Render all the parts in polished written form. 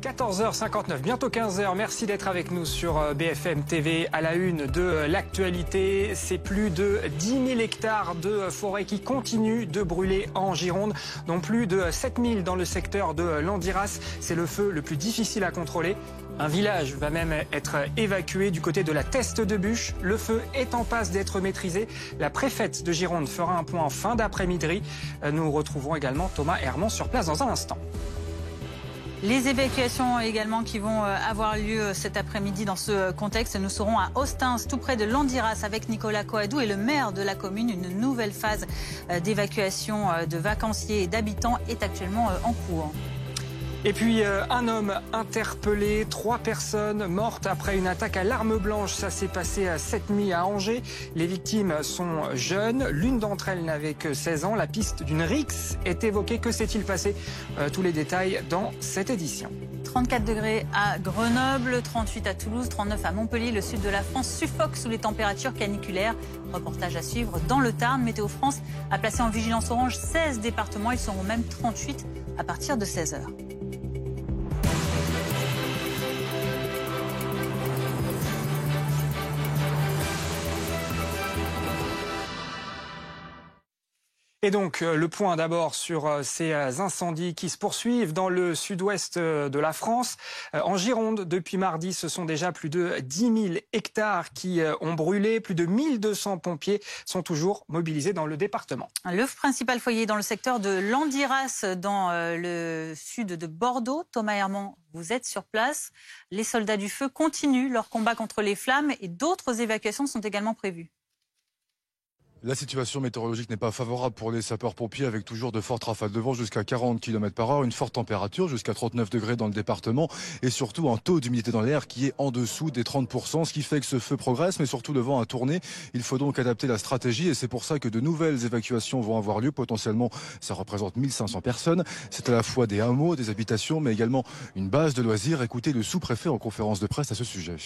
14h59, bientôt 15h. Merci d'être avec nous sur BFM TV. À la une de l'actualité, c'est plus de 10 000 hectares de forêt qui continuent de brûler en Gironde, dont plus de 7 000 dans le secteur de Landiras. C'est le feu le plus difficile à contrôler. Un village va même être évacué du côté de la Teste de Buch. Le feu est en passe d'être maîtrisé. La préfète de Gironde fera un point en fin d'après-midi. Nous retrouverons également Thomas Herman sur place dans un instant. Les évacuations également qui vont avoir lieu cet après-midi dans ce contexte. Nous serons à Ostens, tout près de Landiras, avec Nicolas Coadou et le maire de la commune. Une nouvelle phase d'évacuation de vacanciers et d'habitants est actuellement en cours. Et puis un homme interpellé, 3 personnes mortes après une attaque à l'arme blanche. Ça s'est passé cette nuit à Angers. Les victimes sont jeunes, l'une d'entre elles n'avait que 16 ans. La piste d'une rixe est évoquée. Que s'est-il passé? Tous les détails dans cette édition. 34 degrés à Grenoble, 38 à Toulouse, 39 à Montpellier. Le sud de la France suffoque sous les températures caniculaires. Reportage à suivre dans le Tarn. Météo France a placé en vigilance orange 16 départements. Ils seront même 38 à partir de 16h. Et donc, le point d'abord sur ces incendies qui se poursuivent dans le sud-ouest de la France. En Gironde, depuis mardi, ce sont déjà plus de 10 000 hectares qui ont brûlé. Plus de 1200 pompiers sont toujours mobilisés dans le département. Le principal foyer dans le secteur de Landiras, dans le sud de Bordeaux. Thomas Herman, vous êtes sur place. Les soldats du feu continuent leur combat contre les flammes et d'autres évacuations sont également prévues. La situation météorologique n'est pas favorable pour les sapeurs-pompiers avec toujours de fortes rafales de vent jusqu'à 40 km/h, une forte température jusqu'à 39 degrés dans le département et surtout un taux d'humidité dans l'air qui est en dessous des 30%, ce qui fait que ce feu progresse mais surtout le vent a tourné. Il faut donc adapter la stratégie et c'est pour ça que de nouvelles évacuations vont avoir lieu. Potentiellement, ça représente 1500 personnes. C'est à la fois des hameaux, des habitations mais également une base de loisirs. Écoutez le sous-préfet en conférence de presse à ce sujet.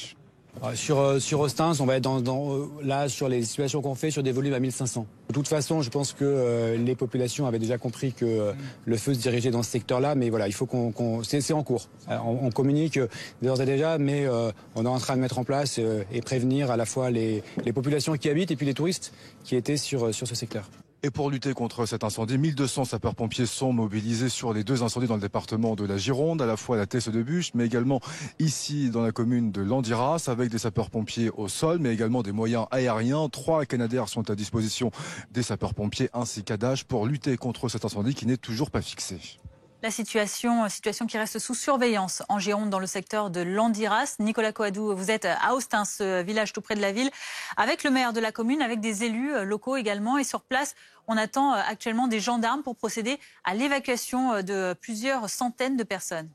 Sur Ostens, on va être là sur les situations qu'on fait sur des volumes à 1500. De toute façon, je pense que les populations avaient déjà compris que le feu se dirigeait dans ce secteur-là, mais voilà, il faut c'est en cours. On communique d'ores et déjà, mais on est en train de mettre en place et prévenir à la fois les populations qui habitent et puis les touristes qui étaient sur ce secteur. Et pour lutter contre cet incendie, 1200 sapeurs-pompiers sont mobilisés sur les 2 incendies dans le département de la Gironde, à la fois à la Teste de Buch, mais également ici dans la commune de Landiras, avec des sapeurs-pompiers au sol, mais également des moyens aériens. 3 Canadair sont à disposition des sapeurs-pompiers ainsi qu'Adage pour lutter contre cet incendie qui n'est toujours pas fixé. La situation qui reste sous surveillance en Gironde dans le secteur de Landiras. Nicolas Coadou, vous êtes à Ostens, village tout près de la ville, avec le maire de la commune, avec des élus locaux également. Et sur place, on attend actuellement des gendarmes pour procéder à l'évacuation de plusieurs centaines de personnes.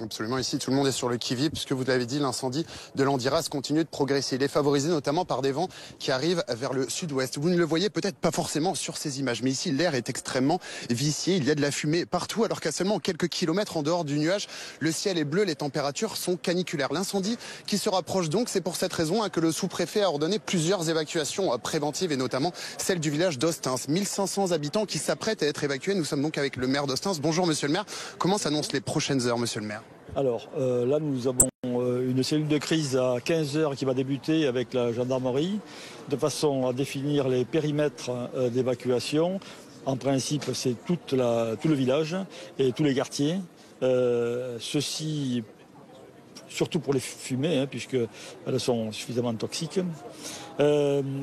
Absolument, ici tout le monde est sur le qui-vive puisque vous l'avez dit, l'incendie de Landiras continue de progresser. Il est favorisé notamment par des vents qui arrivent vers le sud-ouest. Vous ne le voyez peut-être pas forcément sur ces images, mais ici l'air est extrêmement vicié. Il y a de la fumée partout alors qu'à seulement quelques kilomètres en dehors du nuage, le ciel est bleu, les températures sont caniculaires. L'incendie qui se rapproche donc, c'est pour cette raison que le sous-préfet a ordonné plusieurs évacuations préventives et notamment celle du village d'Ostens. 1500 habitants qui s'apprêtent à être évacués. Nous sommes donc avec le maire d'Ostens. Bonjour monsieur le maire, comment s'annoncent les prochaines heures monsieur le maire ? Alors là, nous avons une cellule de crise à 15 heures qui va débuter avec la gendarmerie, de façon à définir les périmètres d'évacuation. En principe, c'est tout le village et tous les quartiers. Ceci, surtout pour les fumées, puisqu'elles sont suffisamment toxiques.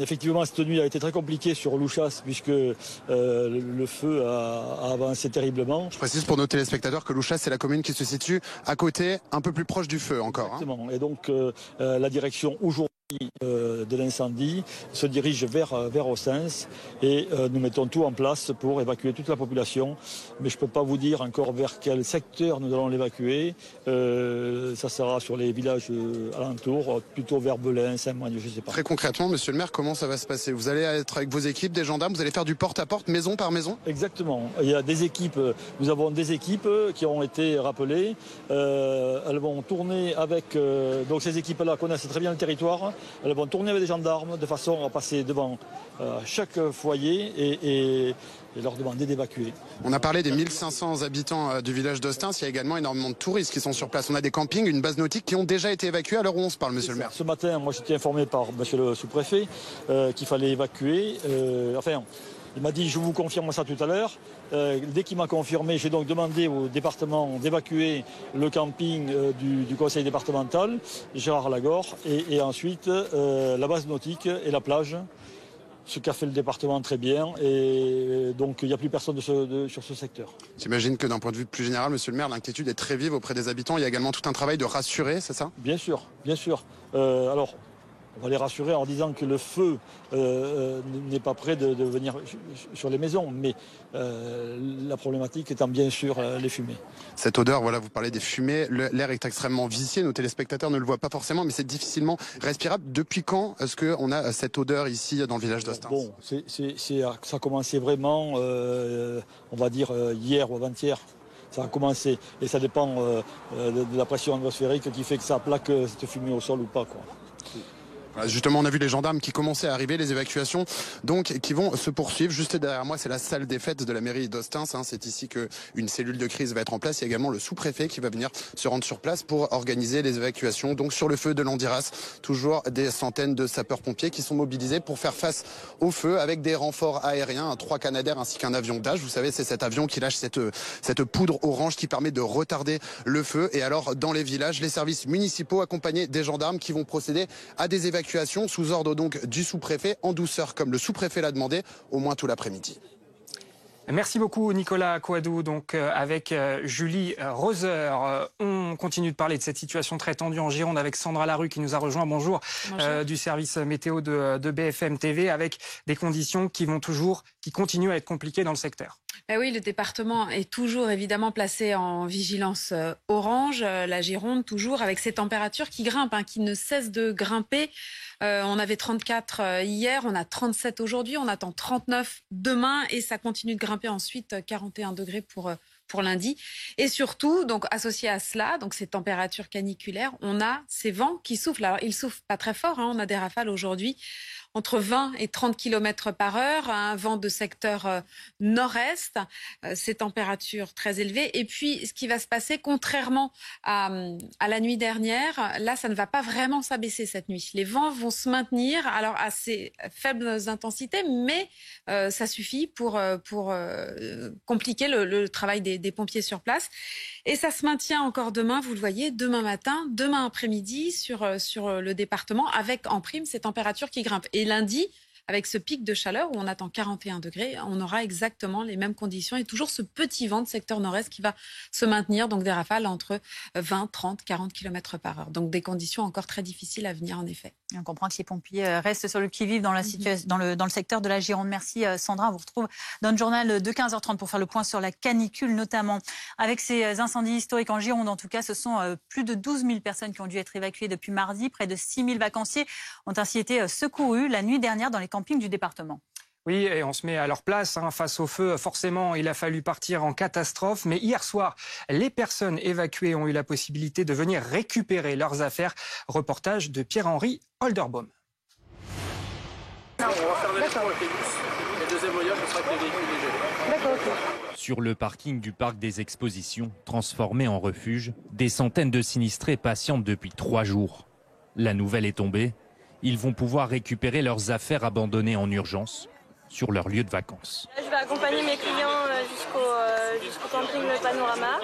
Effectivement, cette nuit a été très compliquée sur Louchas puisque le feu a avancé terriblement. Je précise pour nos téléspectateurs que Louchas, c'est la commune qui se situe à côté, un peu plus proche du feu encore. Exactement. Et donc la direction aujourd'hui de l'incendie se dirige vers Ostens et nous mettons tout en place pour évacuer toute la population. Mais je ne peux pas vous dire encore vers quel secteur nous allons l'évacuer. Ça sera sur les villages alentours, plutôt vers Belin, Saint-Magne, je ne sais pas. Très concrètement, monsieur le maire, comment ça va se passer? Vous allez être avec vos équipes, des gendarmes, vous allez faire du porte-à-porte, maison par maison? Exactement. Il y a des équipes, nous avons des équipes qui ont été rappelées. Elles vont tourner avec... donc ces équipes-là connaissent très bien le territoire. Elles vont tourner avec des gendarmes de façon à passer devant chaque foyer et et leur demander d'évacuer. On a parlé des 1500 habitants du village d'Ostens. Il y a également énormément de touristes qui sont sur place. On a des campings, une base nautique qui ont déjà été évacués à l'heure où on se parle, monsieur le maire. Ce matin, moi j'étais informé par monsieur le sous-préfet qu'il fallait évacuer. Il m'a dit, je vous confirme ça tout à l'heure. Dès qu'il m'a confirmé, j'ai donc demandé au département d'évacuer le camping du conseil départemental, Gérard Lagore, et ensuite la base nautique et la plage. Ce qu'a fait le département très bien, et donc il n'y a plus personne sur ce secteur. J'imagine que d'un point de vue plus général, monsieur le maire, l'inquiétude est très vive auprès des habitants. Il y a également tout un travail de rassurer, c'est ça? Bien sûr, bien sûr. Alors, on va les rassurer en disant que le feu n'est pas prêt de venir sur les maisons, mais la problématique étant bien sûr les fumées. Cette odeur, voilà, vous parlez des fumées, l'air est extrêmement vicié, nos téléspectateurs ne le voient pas forcément, mais c'est difficilement respirable. Depuis quand est-ce qu'on a cette odeur ici dans le village d'Ostens? Bon, ça a commencé vraiment, on va dire, hier ou avant-hier. Ça a commencé, et ça dépend de la pression atmosphérique qui fait que ça plaque cette fumée au sol ou pas, quoi. Justement, on a vu les gendarmes qui commençaient à arriver, les évacuations donc qui vont se poursuivre. Juste derrière moi, c'est la salle des fêtes de la mairie d'Ostens. C'est ici qu'une cellule de crise va être en place. Il y a également le sous-préfet qui va venir se rendre sur place pour organiser les évacuations. Donc sur le feu de Landiras, toujours des centaines de sapeurs-pompiers qui sont mobilisés pour faire face au feu avec des renforts aériens, 3 Canadair ainsi qu'un avion d'âge. Vous savez, c'est cet avion qui lâche cette poudre orange qui permet de retarder le feu. Et alors, dans les villages, les services municipaux accompagnés des gendarmes qui vont procéder à des évacuations sous ordre donc du sous-préfet en douceur, comme le sous-préfet l'a demandé, au moins tout l'après-midi. Merci beaucoup Nicolas Coadou. Donc avec Julie Roser, on continue de parler de cette situation très tendue en Gironde avec Sandra Larue qui nous a rejoint. Bonjour. Du service météo de BFM TV, avec des conditions qui continuent à être compliquées dans le secteur. Oui, le département est toujours évidemment placé en vigilance orange. La Gironde toujours avec ces températures qui grimpent, qui ne cessent de grimper. On avait 34 hier, on a 37 aujourd'hui, on attend 39 demain et ça continue de grimper ensuite, 41 degrés pour lundi. Et surtout, donc associé à cela, donc ces températures caniculaires, on a ces vents qui soufflent. Alors ils soufflent pas très fort, on a des rafales aujourd'hui entre 20 et 30 km par heure, un vent de secteur nord-est, ces températures très élevées. Et puis, ce qui va se passer, contrairement à la nuit dernière, là, ça ne va pas vraiment s'abaisser cette nuit. Les vents vont se maintenir, alors à assez faibles intensités, mais ça suffit pour compliquer le travail des pompiers sur place. Et ça se maintient encore demain, vous le voyez, demain matin, demain après-midi sur le département, avec en prime ces températures qui grimpent. Et lundi, avec ce pic de chaleur où on attend 41 degrés, on aura exactement les mêmes conditions et toujours ce petit vent de secteur nord-est qui va se maintenir, donc des rafales entre 20, 30, 40 km par heure. Donc des conditions encore très difficiles à venir en effet. Et on comprend que les pompiers restent sur le qui-vive dans le secteur de la Gironde. Merci Sandra, on vous retrouve dans le journal de 15h30 pour faire le point sur la canicule notamment. Avec ces incendies historiques en Gironde, en tout cas, ce sont plus de 12 000 personnes qui ont dû être évacuées depuis mardi. Près de 6 000 vacanciers ont ainsi été secourus la nuit dernière dans les campings du département. Oui, et on se met à leur place face au feu. Forcément, il a fallu partir en catastrophe. Mais hier soir, les personnes évacuées ont eu la possibilité de venir récupérer leurs affaires. Reportage de Pierre-Henri Holderbaum. Sur le parking du parc des expositions, transformé en refuge, des centaines de sinistrés patientent depuis 3 jours. La nouvelle est tombée. Ils vont pouvoir récupérer leurs affaires abandonnées en urgence sur leur lieu de vacances. Je vais accompagner mes clients jusqu'au camping Le Panorama.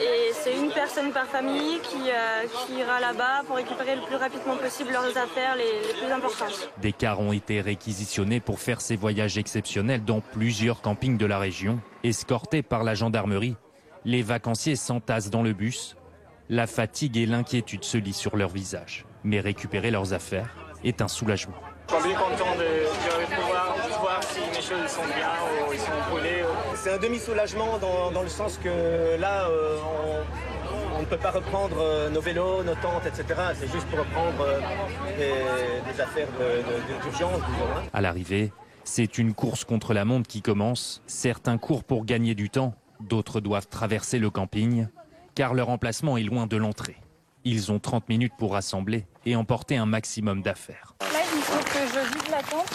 Et c'est une personne par famille qui ira là-bas pour récupérer le plus rapidement possible leurs affaires les plus importantes. Des cars ont été réquisitionnés pour faire ces voyages exceptionnels dans plusieurs campings de la région. Escortés par la gendarmerie, les vacanciers s'entassent dans le bus. La fatigue et l'inquiétude se lisent sur leur visage. Mais récupérer leurs affaires est un soulagement. Je suis bien content de pouvoir voir si mes choses sont bien ou ils sont brûlés. C'est un demi-soulagement dans le sens que là, on ne peut pas reprendre nos vélos, nos tentes, etc. C'est juste pour reprendre des affaires d'urgence, disons. À l'arrivée, c'est une course contre la montre qui commence. Certains courent pour gagner du temps, d'autres doivent traverser le camping, car leur emplacement est loin de l'entrée. Ils ont 30 minutes pour rassembler et emporter un maximum d'affaires. Là, il faut que je vide la tente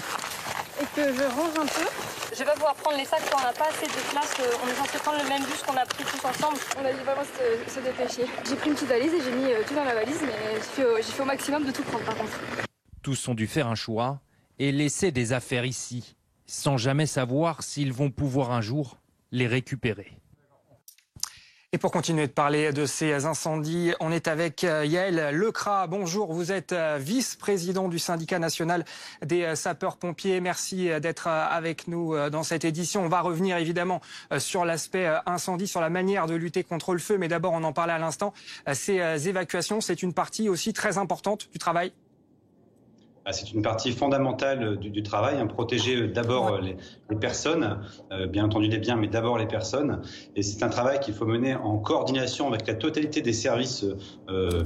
et que je range un peu. Je vais pas pouvoir prendre les sacs quand on n'a pas assez de place. On est censé prendre le même bus qu'on a pris tous ensemble. On a dû vraiment se dépêcher. J'ai pris une petite valise et j'ai mis tout dans la valise, mais j'ai fait au maximum de tout prendre par contre. Tous ont dû faire un choix et laisser des affaires ici, sans jamais savoir s'ils vont pouvoir un jour les récupérer. Et pour continuer de parler de ces incendies, on est avec Yaël Lecras. Bonjour, vous êtes vice-président du syndicat national des sapeurs-pompiers. Merci d'être avec nous dans cette édition. On va revenir évidemment sur l'aspect incendie, sur la manière de lutter contre le feu. Mais d'abord, on en parlait à l'instant, ces évacuations, c'est une partie aussi très importante du travail. C'est une partie fondamentale du travail, protéger d'abord les personnes, bien entendu les biens, mais d'abord les personnes. Et c'est un travail qu'il faut mener en coordination avec la totalité des services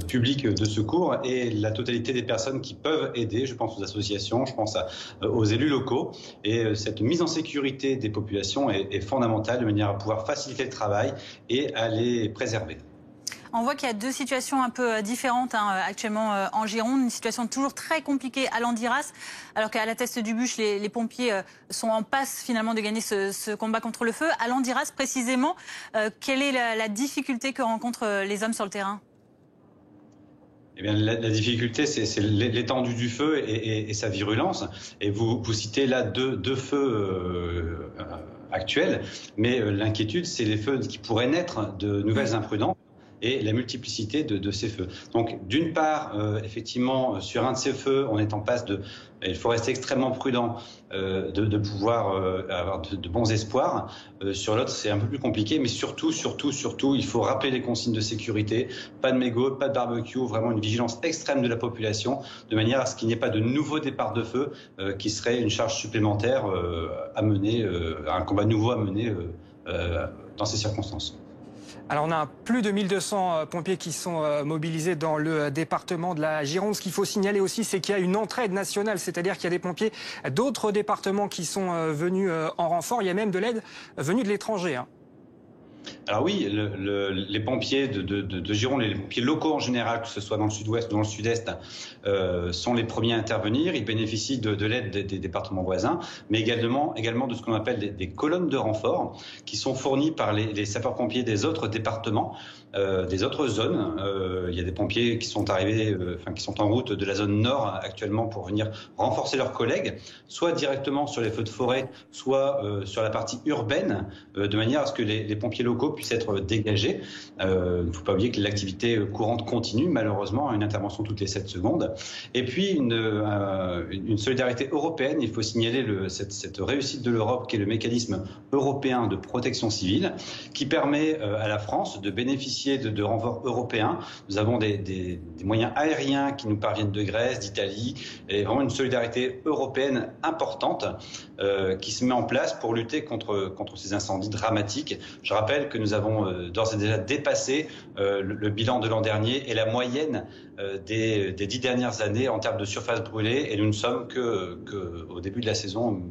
publics de secours et la totalité des personnes qui peuvent aider. Je pense aux associations, je pense aux élus locaux. Et cette mise en sécurité des populations est fondamentale de manière à pouvoir faciliter le travail et à les préserver. On voit qu'il y a deux situations un peu différentes actuellement en Gironde. Une situation toujours très compliquée à Landiras, alors qu'à la Teste du Bûche, les pompiers sont en passe finalement de gagner ce combat contre le feu. À Landiras, précisément, quelle est la difficulté que rencontrent les hommes sur le terrain ? Eh bien, la difficulté, c'est l'étendue du feu et sa virulence. Et vous citez là deux feux actuels, mais l'inquiétude, c'est les feux qui pourraient naître de nouvelles imprudences et la multiplicité de ces feux. Donc, d'une part, effectivement, sur un de ces feux, on est en passe il faut rester extrêmement prudent de pouvoir avoir de bons espoirs. Sur l'autre, c'est un peu plus compliqué, mais surtout, il faut rappeler les consignes de sécurité. Pas de mégots, pas de barbecue, vraiment une vigilance extrême de la population, de manière à ce qu'il n'y ait pas de nouveaux départs de feu qui serait une charge supplémentaire à mener, un combat nouveau à mener dans ces circonstances. Alors on a plus de 1200 pompiers qui sont mobilisés dans le département de la Gironde. Ce qu'il faut signaler aussi, c'est qu'il y a une entraide nationale, c'est-à-dire qu'il y a des pompiers d'autres départements qui sont venus en renfort. Il y a même de l'aide venue de l'étranger. Alors oui, les pompiers de Gironde et les pompiers locaux en général, que ce soit dans le sud-ouest ou dans le sud-est, sont les premiers à intervenir. Ils bénéficient de l'aide des départements voisins, mais également de ce qu'on appelle des colonnes de renfort qui sont fournies par les sapeurs-pompiers des autres départements, des autres zones. Il y a des pompiers qui sont arrivés, qui sont en route de la zone nord actuellement pour venir renforcer leurs collègues, soit directement sur les feux de forêt, soit sur la partie urbaine, de manière à ce que les pompiers locaux puissent être dégagés. Il ne faut pas oublier que l'activité courante continue, malheureusement, à une intervention toutes les 7 secondes. Et puis une solidarité européenne. Il faut signaler cette réussite de l'Europe qui est le mécanisme européen de protection civile qui permet à la France de bénéficier de renforts européens. Nous avons des moyens aériens qui nous parviennent de Grèce, d'Italie, et vraiment une solidarité européenne importante qui se met en place pour lutter contre ces incendies dramatiques. Je rappelle que nous avons d'ores et déjà dépassé le bilan de l'an dernier et la moyenne des 10 dernières années en termes de surface brûlée, et nous ne sommes qu'au début de la saison.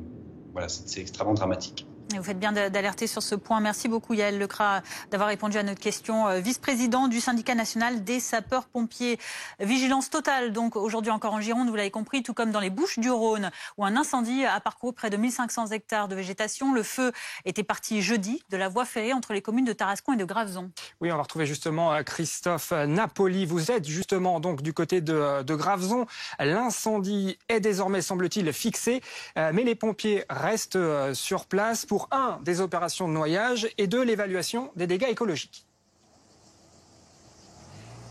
Voilà, c'est extrêmement dramatique. Et vous faites bien d'alerter sur ce point. Merci beaucoup Yaël Lecras d'avoir répondu à notre question. Vice-président du syndicat national des sapeurs-pompiers. Vigilance totale donc aujourd'hui encore en Gironde, vous l'avez compris, tout comme dans les Bouches-du-Rhône où un incendie a parcouru près de 1500 hectares de végétation. Le feu était parti jeudi de la voie ferrée entre les communes de Tarascon et de Graveson. Oui, on va retrouver justement Christophe Napoli. Vous êtes justement donc du côté de Graveson. L'incendie est désormais, semble-t-il, fixé, mais les pompiers restent sur place pour des opérations de noyage et l'évaluation des dégâts écologiques.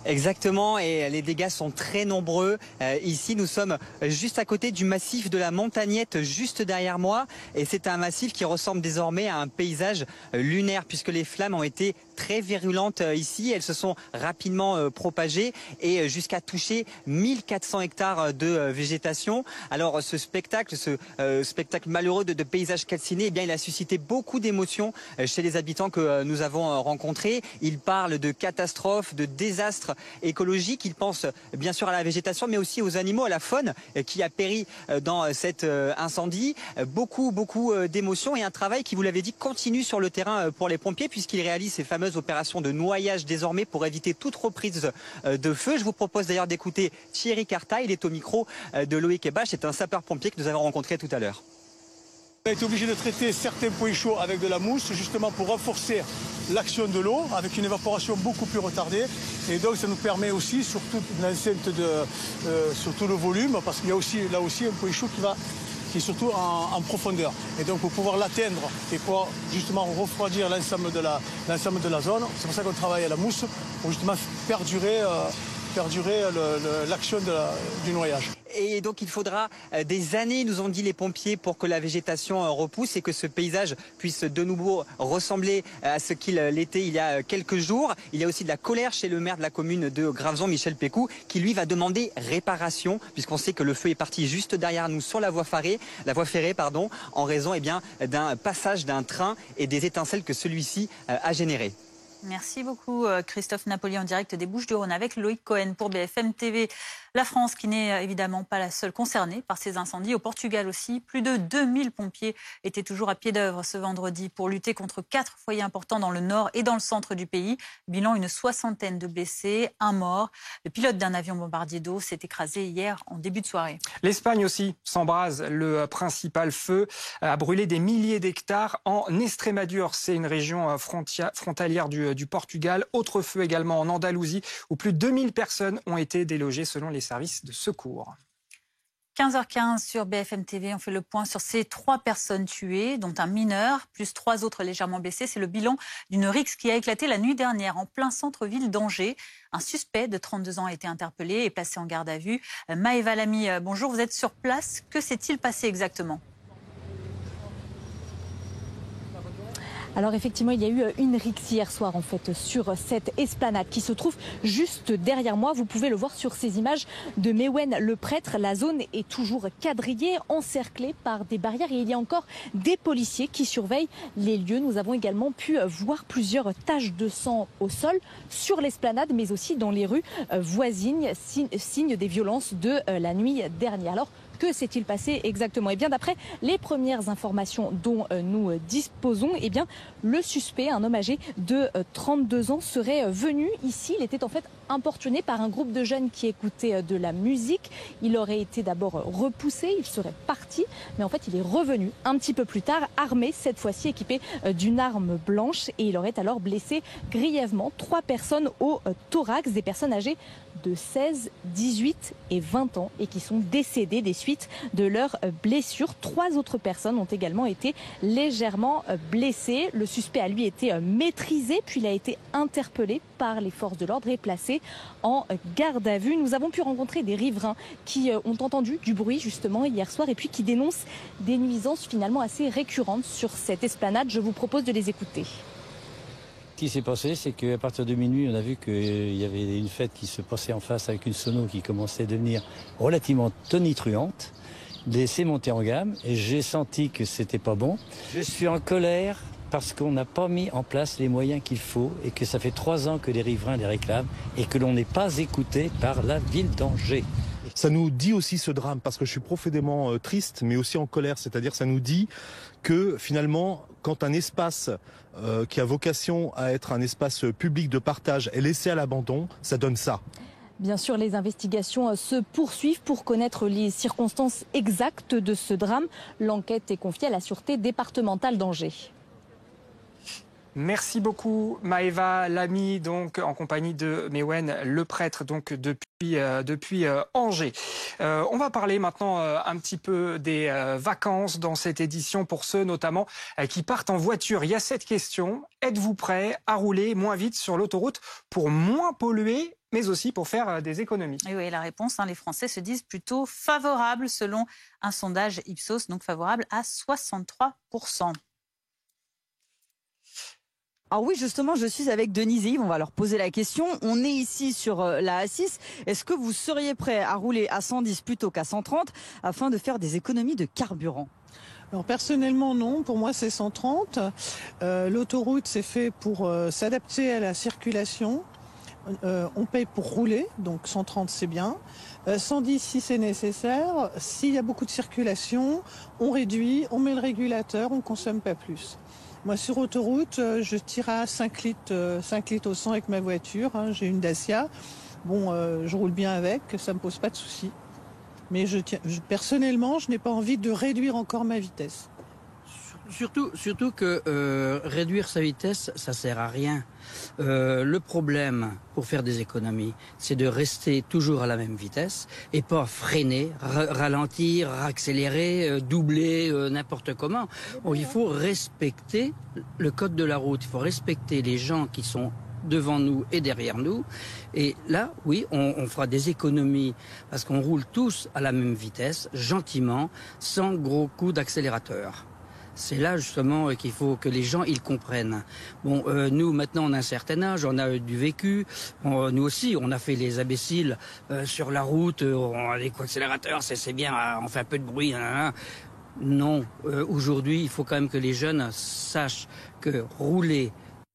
Exactement, et les dégâts sont très nombreux. Ici, nous sommes juste à côté du massif de la Montagnette, juste derrière moi. Et c'est un massif qui ressemble désormais à un paysage lunaire, puisque les flammes ont été très virulentes ici. Elles se sont rapidement propagées et jusqu'à toucher 1400 hectares de végétation. Alors ce spectacle malheureux de paysage calciné, eh bien, il a suscité beaucoup d'émotions chez les habitants que nous avons rencontrés. Ils parlent de catastrophes, de désastres écologique. Il pense bien sûr à la végétation, mais aussi aux animaux, à la faune qui a péri dans cet incendie. Beaucoup d'émotions et un travail qui, vous l'avez dit, continue sur le terrain pour les pompiers, puisqu'ils réalisent ces fameuses opérations de noyage désormais pour éviter toute reprise de feu. Je vous propose d'ailleurs d'écouter Thierry Carta. Il est au micro de Loïc Ebache. C'est un sapeur-pompier que nous avons rencontré tout à l'heure. On a été obligé de traiter certains points chauds avec de la mousse, justement pour renforcer l'action de l'eau, avec une évaporation beaucoup plus retardée. Et donc ça nous permet aussi, sur toute l'enceinte sur tout le volume, parce qu'il y a aussi, là aussi un point chaud qui est surtout en profondeur. Et donc pour pouvoir l'atteindre et pour justement refroidir l'ensemble de la zone, c'est pour ça qu'on travaille à la mousse, pour justement perdurer l'action du noyage. Et donc il faudra des années, nous ont dit les pompiers, pour que la végétation repousse et que ce paysage puisse de nouveau ressembler à ce qu'il l'était il y a quelques jours. Il y a aussi de la colère chez le maire de la commune de Graveson, Michel Pécou, qui lui va demander réparation, puisqu'on sait que le feu est parti juste derrière nous sur la voie ferrée, en raison d'un passage d'un train et des étincelles que celui-ci a générées. Merci beaucoup Christophe Napoli en direct des Bouches-du-Rhône avec Loïc Cohen pour BFM TV. La France qui n'est évidemment pas la seule concernée par ces incendies. Au Portugal aussi, plus de 2000 pompiers étaient toujours à pied d'œuvre ce vendredi pour lutter contre 4 foyers importants dans le nord et dans le centre du pays. Bilan, une 60aine de blessés, un mort. Le pilote d'un avion bombardier d'eau s'est écrasé hier en début de soirée. L'Espagne aussi s'embrase. Le principal feu a brûlé des milliers d'hectares en Estrémadure. C'est une région frontalière du Portugal. Autre feu également en Andalousie où plus de 2000 personnes ont été délogées selon les services de secours. 15h15 sur BFM TV, on fait le point sur ces 3 personnes tuées, dont un mineur, plus 3 autres légèrement blessés. C'est le bilan d'une rixe qui a éclaté la nuit dernière en plein centre-ville d'Angers. Un suspect de 32 ans a été interpellé et placé en garde à vue. Maëva Lamy, bonjour, vous êtes sur place. Que s'est-il passé exactement ? Alors effectivement, il y a eu une rixe hier soir en fait sur cette esplanade qui se trouve juste derrière moi. Vous pouvez le voir sur ces images de Mewen le prêtre. La zone est toujours quadrillée, encerclée par des barrières et il y a encore des policiers qui surveillent les lieux. Nous avons également pu voir plusieurs taches de sang au sol sur l'esplanade mais aussi dans les rues voisines, signe des violences de la nuit dernière. Alors, que s'est-il passé exactement ? Eh bien, d'après les premières informations dont nous disposons, eh bien, le suspect, un homme âgé de 32 ans, serait venu ici. Il était en fait importuné par un groupe de jeunes qui écoutaient de la musique. Il aurait été d'abord repoussé, il serait parti, mais en fait, il est revenu un petit peu plus tard, armé, cette fois-ci équipé d'une arme blanche, et il aurait alors blessé grièvement 3 personnes au thorax, des personnes âgées de 16, 18 et 20 ans et qui sont décédées des suites de leurs blessures. 3 autres personnes ont également été légèrement blessées. Le suspect a lui été maîtrisé, puis il a été interpellé par les forces de l'ordre et placé en garde à vue. Nous avons pu rencontrer des riverains qui ont entendu du bruit justement hier soir et puis qui dénoncent des nuisances finalement assez récurrentes sur cette esplanade. Je vous propose de les écouter. Ce qui s'est passé, c'est qu'à partir de minuit, on a vu qu'il y avait une fête qui se passait en face avec une sono qui commençait à devenir relativement tonitruante. C'est monté en gamme et j'ai senti que c'était pas bon. Je suis en colère parce qu'on n'a pas mis en place les moyens qu'il faut et que ça fait 3 ans que les riverains les réclament et que l'on n'est pas écouté par la ville d'Angers. Ça nous dit aussi ce drame, parce que je suis profondément triste, mais aussi en colère. C'est-à-dire, ça nous dit que finalement, quand un espace qui a vocation à être un espace public de partage est laissé à l'abandon, ça donne ça. Bien sûr, les investigations se poursuivent pour connaître les circonstances exactes de ce drame. L'enquête est confiée à la Sûreté départementale d'Angers. Merci beaucoup Maëva Lamy, donc en compagnie de Mewen le prêtre, donc depuis Angers. On va parler maintenant un petit peu des vacances dans cette édition pour ceux notamment qui partent en voiture. Il y a cette question: êtes-vous prêt à rouler moins vite sur l'autoroute pour moins polluer, mais aussi pour faire des économies? Et oui, la réponse, les Français se disent plutôt favorables selon un sondage Ipsos, donc favorable à 63%. Alors oui, justement, je suis avec Denise et Yves, on va leur poser la question. On est ici sur la A6. Est-ce que vous seriez prêt à rouler à 110 plutôt qu'à 130 afin de faire des économies de carburant ? Alors personnellement non, pour moi c'est 130. L'autoroute c'est fait pour s'adapter à la circulation. On paye pour rouler, donc 130 c'est bien. 110 si c'est nécessaire. S'il y a beaucoup de circulation, on réduit, on met le régulateur, on ne consomme pas plus. Moi, sur autoroute, je tire à 5 litres au 100 avec ma voiture. J'ai une Dacia. Bon, je roule bien avec, ça ne me pose pas de soucis. Mais personnellement, je n'ai pas envie de réduire encore ma vitesse. Surtout que réduire sa vitesse, ça sert à rien. Le problème pour faire des économies, c'est de rester toujours à la même vitesse et pas freiner, ralentir, accélérer, doubler n'importe comment. Bon, il faut respecter le code de la route, il faut respecter les gens qui sont devant nous et derrière nous. Et là, oui, on fera des économies parce qu'on roule tous à la même vitesse, gentiment, sans gros coups d'accélérateur. C'est là justement qu'il faut que les gens ils comprennent. Bon, nous maintenant on a un certain âge, on a du vécu. Nous aussi, on a fait les imbéciles sur la route. On a des coups d'accélérateur, c'est bien, on fait un peu de bruit. Non, aujourd'hui, il faut quand même que les jeunes sachent que rouler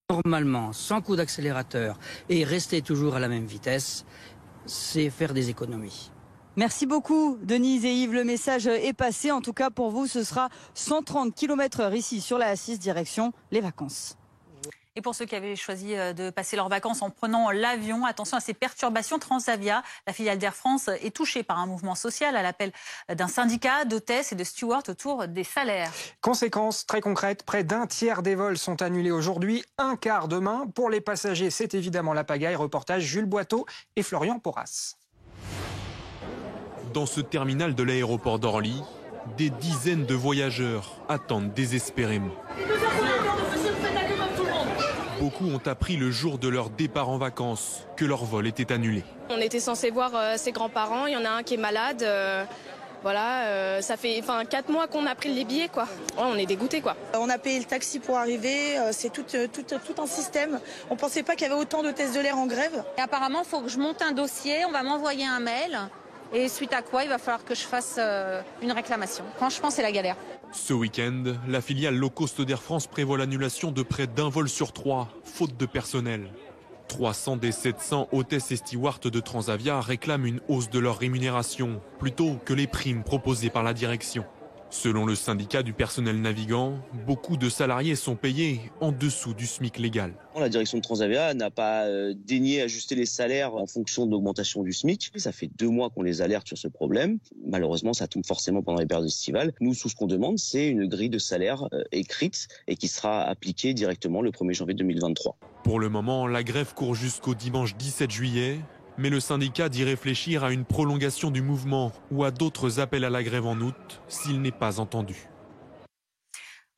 normalement, sans coup d'accélérateur et rester toujours à la même vitesse, c'est faire des économies. Merci beaucoup Denise et Yves, le message est passé. En tout cas pour vous, ce sera 130 km/h ici sur la A6 direction les vacances. Et pour ceux qui avaient choisi de passer leurs vacances en prenant l'avion, attention à ces perturbations. Transavia, la filiale d'Air France, est touchée par un mouvement social à l'appel d'un syndicat d'hôtesses et de stewards autour des salaires. Conséquence très concrète, près d'un tiers des vols sont annulés aujourd'hui, un quart demain. Pour les passagers, c'est évidemment la pagaille. Reportage Jules Boiteau et Florian Porras. Dans ce terminal de l'aéroport d'Orly, des dizaines de voyageurs attendent désespérément. Beaucoup ont appris le jour de leur départ en vacances que leur vol était annulé. On était censé voir ses grands-parents, il y en a un qui est malade. Ça fait 4 mois qu'on a pris les billets, quoi. Ouais, on est dégoûtés, quoi. On a payé le taxi pour arriver, c'est tout un système. On ne pensait pas qu'il y avait autant d'hôtesses de l'air en grève. Et apparemment, il faut que je monte un dossier, on va m'envoyer un mail. Et suite à quoi, il va falloir que je fasse une réclamation. Franchement, c'est la galère. Ce week-end, la filiale low cost d'Air France prévoit l'annulation de près d'un vol sur 3, faute de personnel. 300 des 700 hôtesses et stewards de Transavia réclament une hausse de leur rémunération, plutôt que les primes proposées par la direction. Selon le syndicat du personnel navigant, beaucoup de salariés sont payés en dessous du SMIC légal. La direction de Transavia n'a pas daigné ajuster les salaires en fonction de l'augmentation du SMIC. Ça fait 2 mois qu'on les alerte sur ce problème. Malheureusement, ça tombe forcément pendant les périodes estivales. Nous, tout ce qu'on demande, c'est une grille de salaire écrite et qui sera appliquée directement le 1er janvier 2023. Pour le moment, la grève court jusqu'au dimanche 17 juillet. Mais le syndicat dit réfléchir à une prolongation du mouvement ou à d'autres appels à la grève en août s'il n'est pas entendu.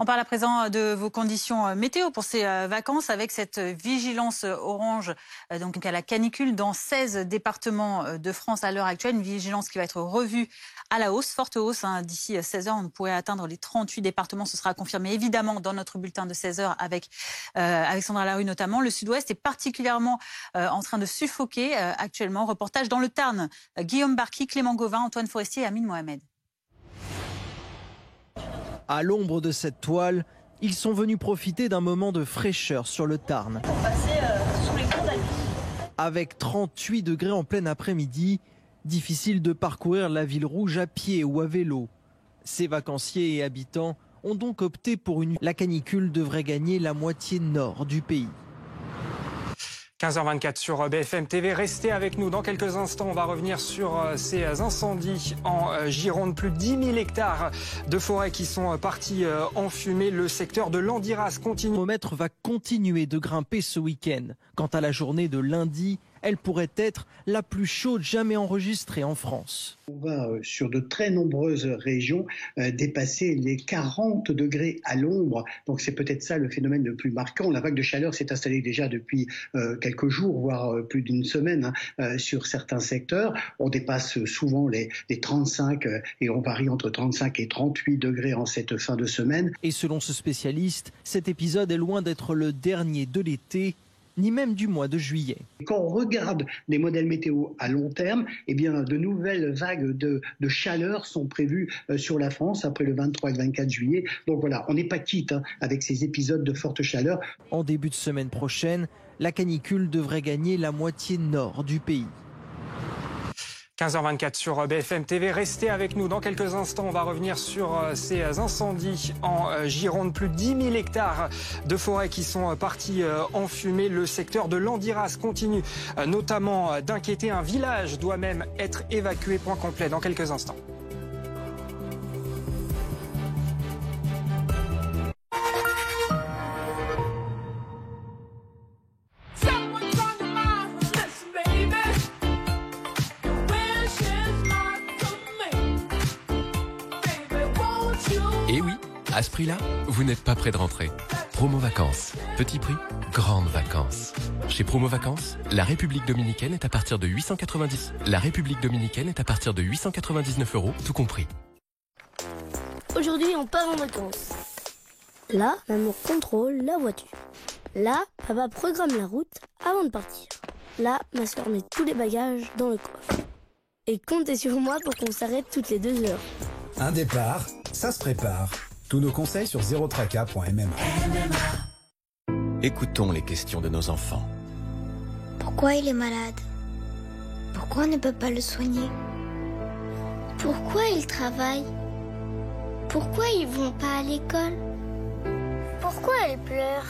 On parle à présent de vos conditions météo pour ces vacances avec cette vigilance orange donc à la canicule dans 16 départements de France à l'heure actuelle. Une vigilance qui va être revue à la hausse, forte hausse. D'ici 16h, on pourrait atteindre les 38 départements. Ce sera confirmé évidemment dans notre bulletin de 16h avec Alexandra Larue notamment. Le sud-ouest est particulièrement en train de suffoquer actuellement. Reportage dans le Tarn. Guillaume Barqui, Clément Gauvin, Antoine Forestier et Amine Mohamed. À l'ombre de cette toile, ils sont venus profiter d'un moment de fraîcheur sur le Tarn. Pour passer sous les ponts d'Albi. Avec 38 degrés en plein après-midi, difficile de parcourir la ville rouge à pied ou à vélo. Ces vacanciers et habitants ont donc opté pour une... La canicule devrait gagner la moitié nord du pays. 15h24 sur BFM TV. Restez avec nous. Dans quelques instants, on va revenir sur ces incendies en Gironde. Plus de 10 000 hectares de forêt qui sont partis en fumée. Le secteur de Landiras continue. Le thermomètre va continuer de grimper ce week-end. Quant à la journée de lundi, elle pourrait être la plus chaude jamais enregistrée en France. On va sur de très nombreuses régions dépasser les 40 degrés à l'ombre. Donc c'est peut-être ça le phénomène le plus marquant. La vague de chaleur s'est installée déjà depuis quelques jours, voire plus d'une semaine sur certains secteurs. On dépasse souvent les 35 et on varie entre 35 et 38 degrés en cette fin de semaine. Et selon ce spécialiste, cet épisode est loin d'être le dernier de l'été, ni même du mois de juillet. Quand on regarde les modèles météo à long terme, eh bien, de nouvelles vagues de chaleur sont prévues sur la France après le 23 et le 24 juillet. Donc voilà, on n'est pas quitte avec ces épisodes de forte chaleur. En début de semaine prochaine, la canicule devrait gagner la moitié nord du pays. 15h24 sur BFM TV. Restez avec nous. Dans quelques instants, on va revenir sur ces incendies en Gironde. Plus de 10 000 hectares de forêt qui sont partis en fumée. Le secteur de Landiras continue notamment d'inquiéter. Un village doit même être évacué. Point complet dans quelques instants. À ce prix-là, vous n'êtes pas près de rentrer. Promo vacances. Petit prix, grandes vacances. Chez Promo Vacances, la République Dominicaine est à partir de 890. La République Dominicaine est à partir de 899 €, tout compris. Aujourd'hui, on part en vacances. Là, maman contrôle la voiture. Là, papa programme la route avant de partir. Là, ma soeur met tous les bagages dans le coffre. Et comptez sur moi pour qu'on s'arrête toutes les 2 heures. Un départ, ça se prépare. Tous nos conseils sur zerotraca.mma. Écoutons les questions de nos enfants. Pourquoi il est malade? Pourquoi on ne peut pas le soigner? Pourquoi il travaille? Pourquoi ils vont pas à l'école? Pourquoi elle pleure?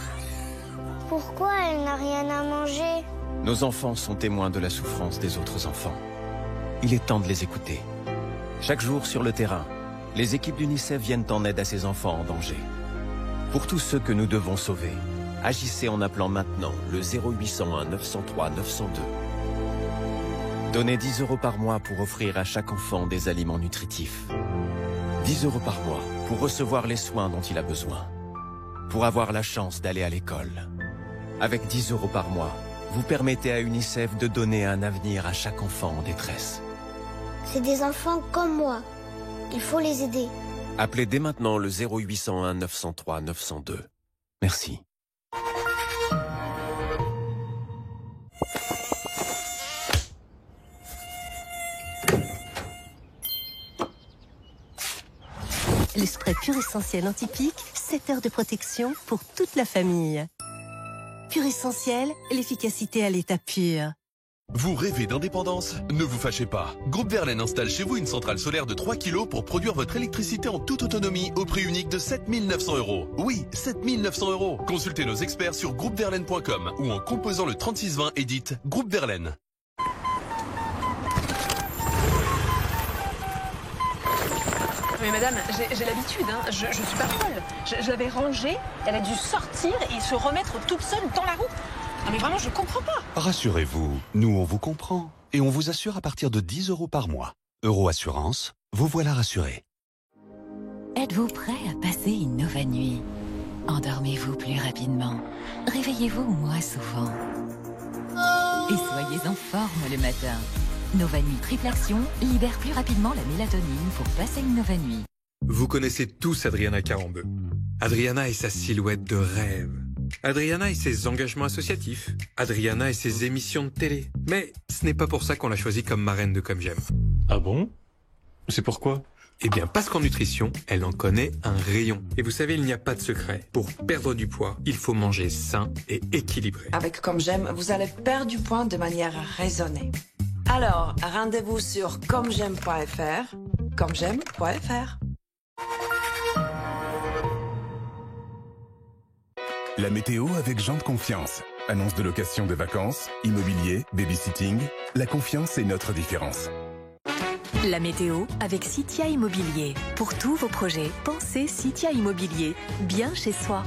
Pourquoi elle n'a rien à manger? Nos enfants sont témoins de la souffrance des autres enfants. Il est temps de les écouter. Chaque jour sur le terrain, les équipes d'UNICEF viennent en aide à ces enfants en danger. Pour tous ceux que nous devons sauver, agissez en appelant maintenant le 0801 903 902. Donnez 10 € par mois pour offrir à chaque enfant des aliments nutritifs. 10 € par mois pour recevoir les soins dont il a besoin. Pour avoir la chance d'aller à l'école. Avec 10 € par mois, vous permettez à UNICEF de donner un avenir à chaque enfant en détresse. C'est des enfants comme moi. Il faut les aider. Appelez dès maintenant le 0801 903 902. Merci. Le spray Pur Essentiel anti-pique, 7 heures de protection pour toute la famille. Pur Essentiel, l'efficacité à l'état pur. Vous rêvez d'indépendance? Ne vous fâchez pas. Groupe Verlaine installe chez vous une centrale solaire de 3 kg pour produire votre électricité en toute autonomie au prix unique de 7 900 €. Oui, 7 900 €. Consultez nos experts sur groupeverlaine.com ou en composant le 3620 et dites Groupe Verlaine. Mais madame, j'ai l'habitude, hein. Je suis pas folle. Je l'avais rangée, elle a dû sortir et se remettre toute seule dans la roue. Non mais vraiment, je comprends pas. Rassurez-vous, nous on vous comprend et on vous assure à partir de 10 € par mois. Euroassurance, vous voilà rassuré. Êtes-vous prêt à passer une Nova Nuit? Endormez-vous plus rapidement, réveillez-vous moins souvent et soyez en forme le matin. Nova Nuit Triple Action libère plus rapidement la mélatonine pour passer une Nova Nuit. Vous connaissez tous Adriana Carambeu. Adriana et sa silhouette de rêve. Adriana et ses engagements associatifs. Adriana et ses émissions de télé. Mais ce n'est pas pour ça qu'on l'a choisie comme marraine de Comme J'aime. Ah bon? C'est pourquoi? Eh bien, parce qu'en nutrition, elle en connaît un rayon. Et vous savez, il n'y a pas de secret. Pour perdre du poids, il faut manger sain et équilibré. Avec Comme J'aime, vous allez perdre du poids de manière raisonnée. Alors, rendez-vous sur commej'aime.fr. commej'aime.fr. La météo avec Jean de Confiance. Annonce de location de vacances, immobilier, babysitting. La confiance est notre différence. La météo avec Citia Immobilier. Pour tous vos projets, pensez Citia Immobilier. Bien chez soi.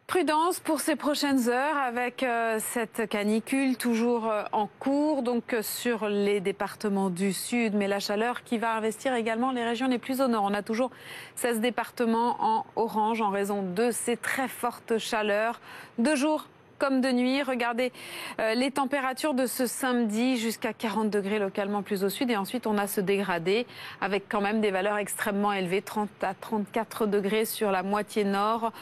Prudence pour ces prochaines heures avec cette canicule toujours en cours donc sur les départements du sud, mais la chaleur qui va investir également les régions les plus au nord. On a toujours 16 départements en orange en raison de ces très fortes chaleurs de jour comme de nuit. Regardez les températures de ce samedi jusqu'à 40 degrés localement plus au sud et ensuite on a ce dégradé avec quand même des valeurs extrêmement élevées, 30 à 34 degrés sur la moitié nord.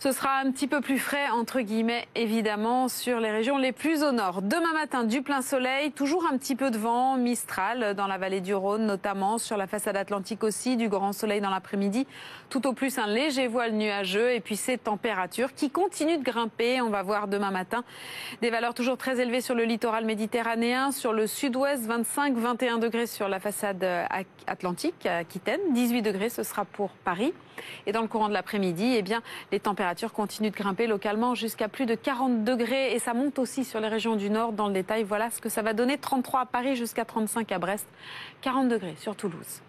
Ce sera un petit peu plus frais, entre guillemets, évidemment, sur les régions les plus au nord. Demain matin, du plein soleil, toujours un petit peu de vent, Mistral, dans la vallée du Rhône, notamment sur la façade atlantique aussi, du grand soleil dans l'après-midi. Tout au plus, un léger voile nuageux et puis ces températures qui continuent de grimper. On va voir demain matin des valeurs toujours très élevées sur le littoral méditerranéen, sur le sud-ouest, 25, 21 degrés sur la façade atlantique, Aquitaine, 18 degrés, ce sera pour Paris. Et dans le courant de l'après-midi, eh bien, les températures continuent de grimper localement jusqu'à plus de 40 degrés et ça monte aussi sur les régions du nord. Dans le détail, voilà ce que ça va donner. 33 à Paris jusqu'à 35 à Brest, 40 degrés sur Toulouse.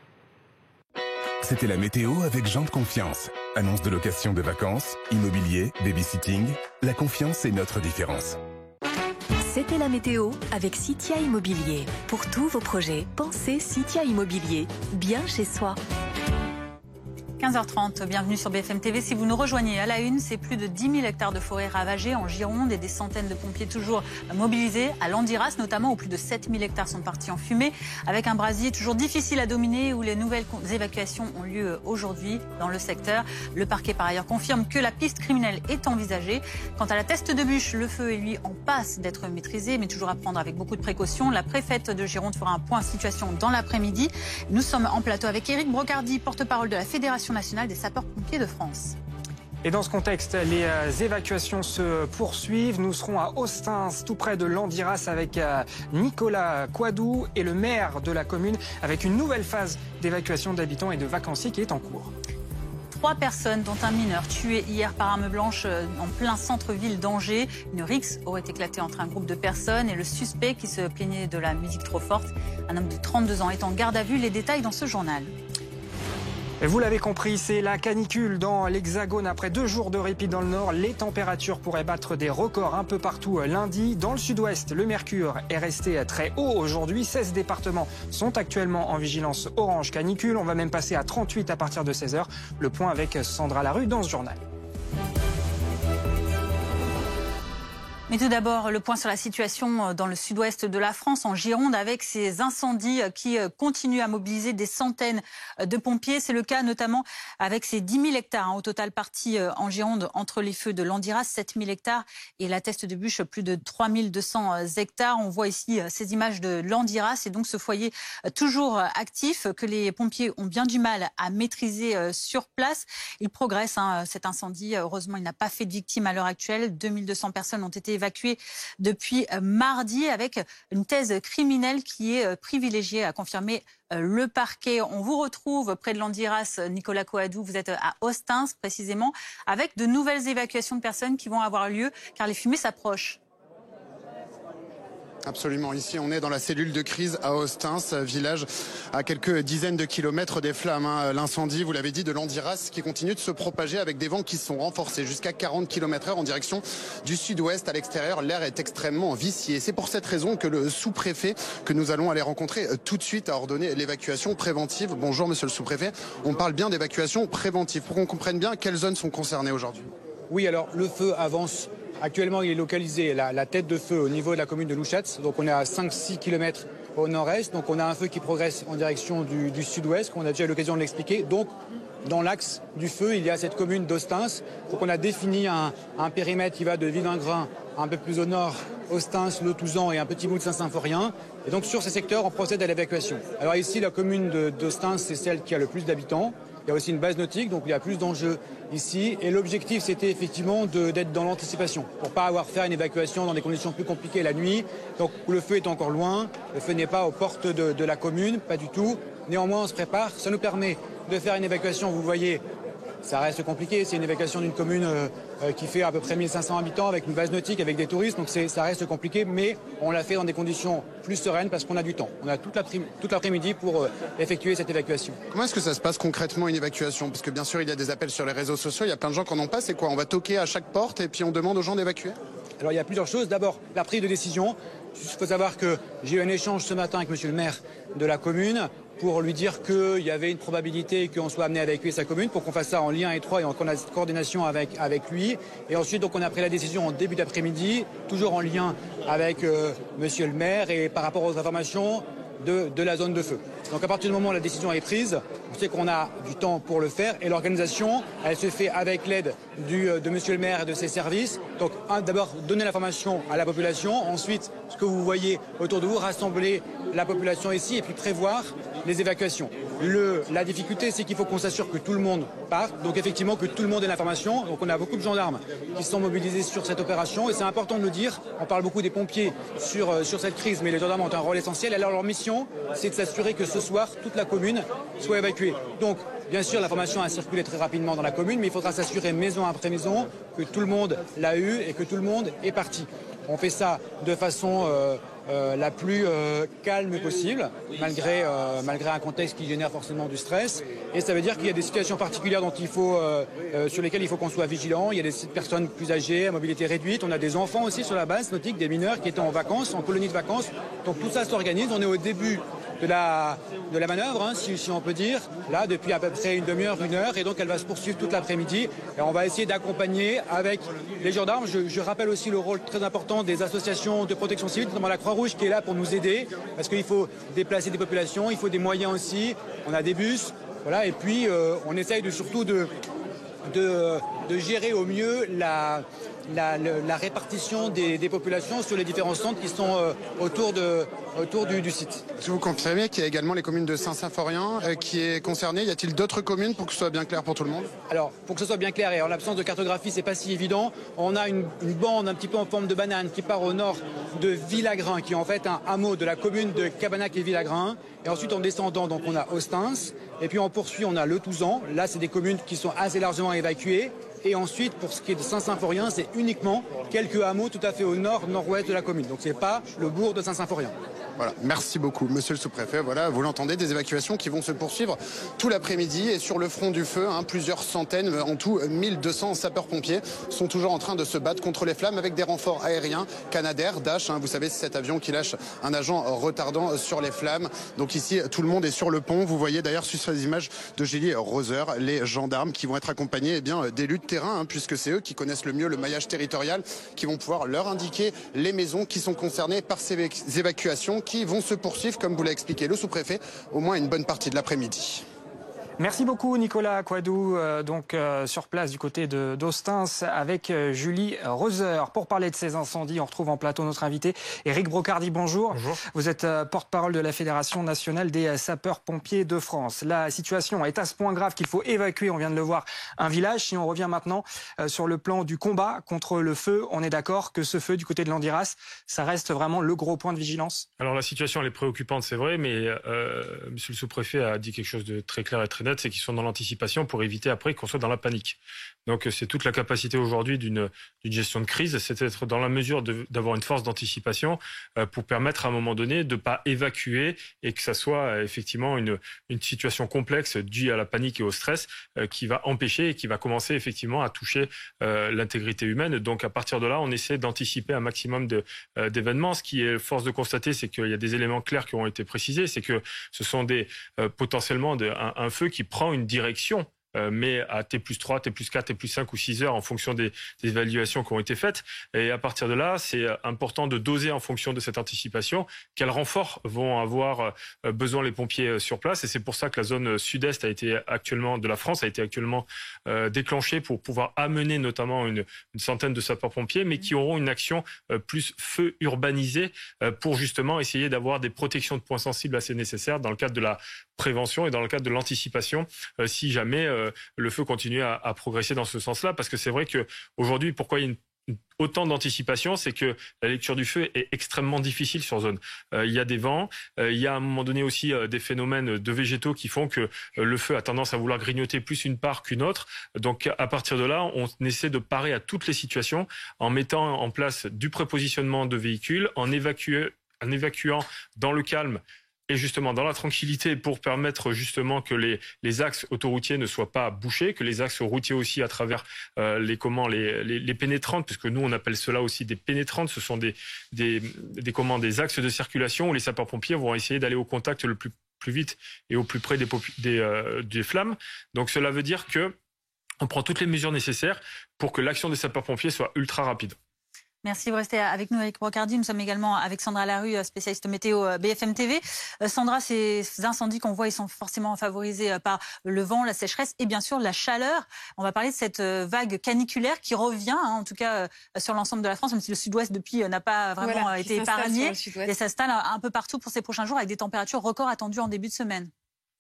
C'était la météo avec Jean de Confiance. Annonce de location de vacances, immobilier, babysitting. La confiance est notre différence. C'était la météo avec Citia Immobilier. Pour tous vos projets, pensez Citia Immobilier, bien chez soi. 15h30, bienvenue sur BFM TV. Si vous nous rejoignez à la une, c'est plus de 10 000 hectares de forêt ravagés en Gironde et des centaines de pompiers toujours mobilisés à Landiras notamment, où plus de 7 000 hectares sont partis en fumée, avec un brasier toujours difficile à dominer, où les nouvelles évacuations ont lieu aujourd'hui dans le secteur. Le parquet par ailleurs confirme que la piste criminelle est envisagée. Quant à la teste de bûche, le feu est lui en passe d'être maîtrisé, mais toujours à prendre avec beaucoup de précautions. La préfète de Gironde fera un point situation dans l'après-midi. Nous sommes en plateau avec Éric Brocardi, porte-parole de la Fédération nationale des sapeurs-pompiers de France. Et dans ce contexte, les évacuations se poursuivent. Nous serons à Ostens, tout près de Landiras, avec Nicolas Coadou et le maire de la commune, avec une nouvelle phase d'évacuation d'habitants et de vacanciers qui est en cours. 3 personnes, dont un mineur, tué hier par arme blanche en plein centre-ville d'Angers. Une rixe aurait éclaté entre un groupe de personnes et le suspect qui se plaignait de la musique trop forte. Un homme de 32 ans est en garde à vue. Les détails dans ce journal. Et vous l'avez compris, c'est la canicule dans l'Hexagone. Après 2 jours de répit dans le nord, les températures pourraient battre des records un peu partout lundi. Dans le sud-ouest, le mercure est resté très haut aujourd'hui. 16 départements sont actuellement en vigilance orange canicule. On va même passer à 38 à partir de 16h. Le point avec Sandra Larue dans ce journal. Mais tout d'abord, le point sur la situation dans le sud-ouest de la France, en Gironde, avec ces incendies qui continuent à mobiliser des centaines de pompiers. C'est le cas notamment avec ces 10 000 hectares au total partis en Gironde entre les feux de Landiras, 7 000 hectares et la teste de bûche, plus de 3 200 hectares. On voit ici ces images de Landiras et donc ce foyer toujours actif que les pompiers ont bien du mal à maîtriser sur place. Il progresse, cet incendie. Heureusement, il n'a pas fait de victimes à l'heure actuelle. 2200 personnes ont été évacués depuis mardi avec une thèse criminelle qui est privilégiée, a confirmé le parquet. On vous retrouve près de Landiras, Nicolas Coadou, vous êtes à Ostens précisément, avec de nouvelles évacuations de personnes qui vont avoir lieu car les fumées s'approchent. Absolument. Ici, on est dans la cellule de crise à Ostens, village à quelques dizaines de kilomètres des flammes. L'incendie, vous l'avez dit, de Landiras qui continue de se propager avec des vents qui sont renforcés jusqu'à 40 km/h en direction du sud-ouest. À l'extérieur, l'air est extrêmement vicié. C'est pour cette raison que le sous-préfet, que nous allons aller rencontrer tout de suite, a ordonné l'évacuation préventive. Bonjour, monsieur le sous-préfet. On parle bien d'évacuation préventive. Pour qu'on comprenne bien, quelles zones sont concernées aujourd'hui? Oui, alors le feu avance. Actuellement, il est localisé, la tête de feu, au niveau de la commune de Louchatz. Donc on est à 5-6 km au nord-est. Donc on a un feu qui progresse en direction du sud-ouest, qu'on a déjà eu l'occasion de l'expliquer. Donc dans l'axe du feu, il y a cette commune d'Ostens. Donc on a défini un périmètre qui va de Villingrain un peu plus au nord, Ostens, Le Touzan et un petit bout de Saint-Symphorien. Et donc sur ces secteurs, on procède à l'évacuation. Alors ici, la commune d'Ostens, c'est celle qui a le plus d'habitants. Il y a aussi une base nautique, donc il y a plus d'enjeux ici. Et l'objectif, c'était effectivement d'être dans l'anticipation, pour pas avoir à faire une évacuation dans des conditions plus compliquées la nuit, donc où le feu est encore loin. Le feu n'est pas aux portes de la commune, pas du tout. Néanmoins, on se prépare. Ça nous permet de faire une évacuation, vous voyez, ça reste compliqué. C'est une évacuation d'une commune qui fait à peu près 1500 habitants, avec une base nautique, avec des touristes. Donc ça reste compliqué, mais on l'a fait dans des conditions plus sereines parce qu'on a du temps. On a toute l'après-midi pour effectuer cette évacuation. Comment est-ce que ça se passe concrètement, une évacuation? Parce que bien sûr, il y a des appels sur les réseaux sociaux, il y a plein de gens qui en ont pas. C'est quoi? On va toquer à chaque porte et puis on demande aux gens d'évacuer? Alors il y a plusieurs choses. D'abord, la prise de décision. Il faut savoir que j'ai eu un échange ce matin avec monsieur le maire de la commune pour lui dire qu'il y avait une probabilité qu'on soit amené à évacuer sa commune, pour qu'on fasse ça en lien étroit et en coordination avec lui. Et ensuite, donc, on a pris la décision en début d'après-midi, toujours en lien avec monsieur le maire et par rapport aux informations de la zone de feu. Donc à partir du moment où la décision est prise, on sait qu'on a du temps pour le faire et l'organisation, elle se fait avec l'aide de monsieur le maire et de ses services. Donc d'abord donner l'information à la population, ensuite ce que vous voyez autour de vous, rassembler la population ici et puis prévoir les évacuations. La difficulté, c'est qu'il faut qu'on s'assure que tout le monde parte, donc effectivement que tout le monde ait l'information. Donc on a beaucoup de gendarmes qui sont mobilisés sur cette opération et c'est important de le dire. On parle beaucoup des pompiers sur cette crise, mais les gendarmes ont un rôle essentiel. Alors leur mission, c'est de s'assurer que ce soir, toute la commune soit évacuée. évacuer. Donc, bien sûr, l'information a circulé très rapidement dans la commune, mais il faudra s'assurer maison après maison que tout le monde l'a eu et que tout le monde est parti. On fait ça de façon la plus calme possible, malgré un contexte qui génère forcément du stress. Et ça veut dire qu'il y a des situations particulières sur lesquelles il faut qu'on soit vigilant. Il y a des personnes plus âgées, à mobilité réduite. On a des enfants aussi sur la base nautique, des mineurs qui étaient en vacances, en colonie de vacances. Donc tout ça s'organise. On est au début de la manœuvre, hein, si on peut dire, là, depuis à peu près une demi-heure, une heure, et donc elle va se poursuivre toute l'après-midi. Et on va essayer d'accompagner avec les gendarmes. Je rappelle aussi le rôle très important des associations de protection civile, notamment la Croix-Rouge, qui est là pour nous aider, parce qu'il faut déplacer des populations, il faut des moyens aussi. On a des bus, voilà, et puis on essaye surtout de gérer au mieux la répartition des populations sur les différents centres qui sont autour du site. Est-ce que vous confirmez qu'il y a également les communes de Saint-Symphorien qui est concernée? Y a-t-il d'autres communes pour que ce soit bien clair pour tout le monde? Alors, pour que ce soit bien clair, et en l'absence de cartographie, c'est pas si évident, on a une bande un petit peu en forme de banane qui part au nord de Villagrin, qui est en fait un hameau de la commune de Cabanac et Villagrin. Et ensuite, en descendant, donc on a Ostens, et puis on poursuit, on a Le Touzan. Là, c'est des communes qui sont assez largement évacuées. Et ensuite, pour ce qui est de Saint-Symphorien, c'est uniquement quelques hameaux tout à fait au nord-nord-ouest de la commune. Donc c'est pas le bourg de Saint-Symphorien. Voilà, merci beaucoup, monsieur le sous-préfet. Voilà, vous l'entendez, des évacuations qui vont se poursuivre tout l'après-midi. Et sur le front du feu, plusieurs centaines, en tout 1200 sapeurs-pompiers sont toujours en train de se battre contre les flammes avec des renforts aériens, Canadair, Dash. Vous savez, c'est cet avion qui lâche un agent retardant sur les flammes. Donc ici, tout le monde est sur le pont. Vous voyez d'ailleurs sur les images de Julie Roser, les gendarmes qui vont être accompagnés d'élus de terrain, puisque c'est eux qui connaissent le mieux le maillage territorial, qui vont pouvoir leur indiquer les maisons qui sont concernées par ces évacuations qui vont se poursuivre, comme vous l'a expliqué le sous-préfet, au moins une bonne partie de l'après-midi. Merci beaucoup Nicolas Coadou, sur place du côté d'Ostens avec Julie Roser. Pour parler de ces incendies, on retrouve en plateau notre invité Éric Brocardi. Bonjour. Bonjour. Vous êtes porte-parole de la Fédération nationale des sapeurs-pompiers de France. La situation est à ce point grave qu'il faut évacuer, on vient de le voir, un village. Si on revient maintenant sur le plan du combat contre le feu, on est d'accord que ce feu du côté de l'Andiras, ça reste vraiment le gros point de vigilance? Alors la situation elle est préoccupante, c'est vrai, mais monsieur le sous-préfet a dit quelque chose de très clair et très net, c'est qu'ils sont dans l'anticipation pour éviter après qu'on soit dans la panique. Donc c'est toute la capacité aujourd'hui d'une gestion de crise, c'est d'être dans la mesure d'avoir une force d'anticipation pour permettre à un moment donné de ne pas évacuer et que ça soit effectivement une situation complexe due à la panique et au stress qui va empêcher et qui va commencer effectivement à toucher l'intégrité humaine. Donc à partir de là, on essaie d'anticiper un maximum d'événements. Ce qui est force de constater, c'est qu'il y a des éléments clairs qui ont été précisés, c'est que ce sont potentiellement un feu qui prend une direction, mais à T+3, T+4, T+5 ou 6 heures en fonction des évaluations qui ont été faites. Et à partir de là, c'est important de doser en fonction de cette anticipation quels renforts vont avoir besoin les pompiers sur place. Et c'est pour ça que la zone sud-est de la France a été actuellement déclenchée pour pouvoir amener notamment une centaine de sapeurs-pompiers, mais qui auront une action plus feu urbanisée pour justement essayer d'avoir des protections de points sensibles assez nécessaires dans le cadre de la prévention et dans le cadre de l'anticipation si jamais le feu continue à progresser dans ce sens-là. Parce que c'est vrai qu'aujourd'hui, pourquoi il y a autant d'anticipation, c'est que la lecture du feu est extrêmement difficile sur zone. Il y a des vents, il y a à un moment donné aussi des phénomènes de végétaux qui font que le feu a tendance à vouloir grignoter plus une part qu'une autre. Donc à partir de là, on essaie de parer à toutes les situations en mettant en place du prépositionnement de véhicules, en évacuant dans le calme et justement dans la tranquillité pour permettre justement que les axes autoroutiers ne soient pas bouchés, que les axes routiers aussi à travers les pénétrantes, puisque nous on appelle cela aussi des pénétrantes, ce sont des axes de circulation où les sapeurs-pompiers vont essayer d'aller au contact le plus vite et au plus près des flammes. Donc cela veut dire que on prend toutes les mesures nécessaires pour que l'action des sapeurs-pompiers soit ultra rapide. Merci, vous restez avec nous, Éric Brocardi. Nous sommes également avec Sandra Larue, spécialiste météo BFM TV. Sandra, ces incendies qu'on voit, ils sont forcément favorisés par le vent, la sécheresse et bien sûr la chaleur. On va parler de cette vague caniculaire qui revient, en tout cas sur l'ensemble de la France, même si le sud-ouest depuis n'a pas vraiment été épargné. Et ça s'installe un peu partout pour ces prochains jours avec des températures records attendues en début de semaine.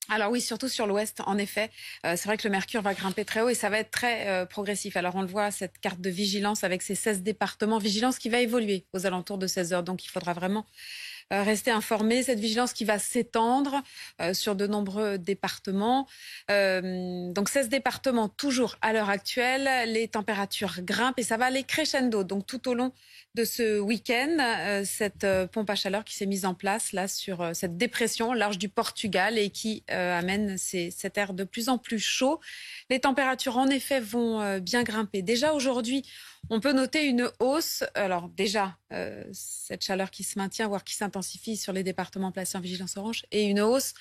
Alors oui, surtout sur l'ouest, en effet. C'est vrai que le mercure va grimper très haut et ça va être très progressif. Alors on le voit, cette carte de vigilance avec ces 16 départements, vigilance qui va évoluer aux alentours de 16 heures. Donc il faudra vraiment restez informés. Cette vigilance qui va s'étendre sur de nombreux départements. Donc 16 départements toujours à l'heure actuelle. Les températures grimpent et ça va aller crescendo. Donc tout au long de ce week-end, cette pompe à chaleur qui s'est mise en place là sur cette dépression au large du Portugal et qui amène cet air de plus en plus chaud. Les températures en effet vont bien grimper. Déjà aujourd'hui, on peut noter une hausse. Alors déjà, cette chaleur qui se maintient, voire qui s'intensifie sur les départements placés en vigilance orange, et une hausse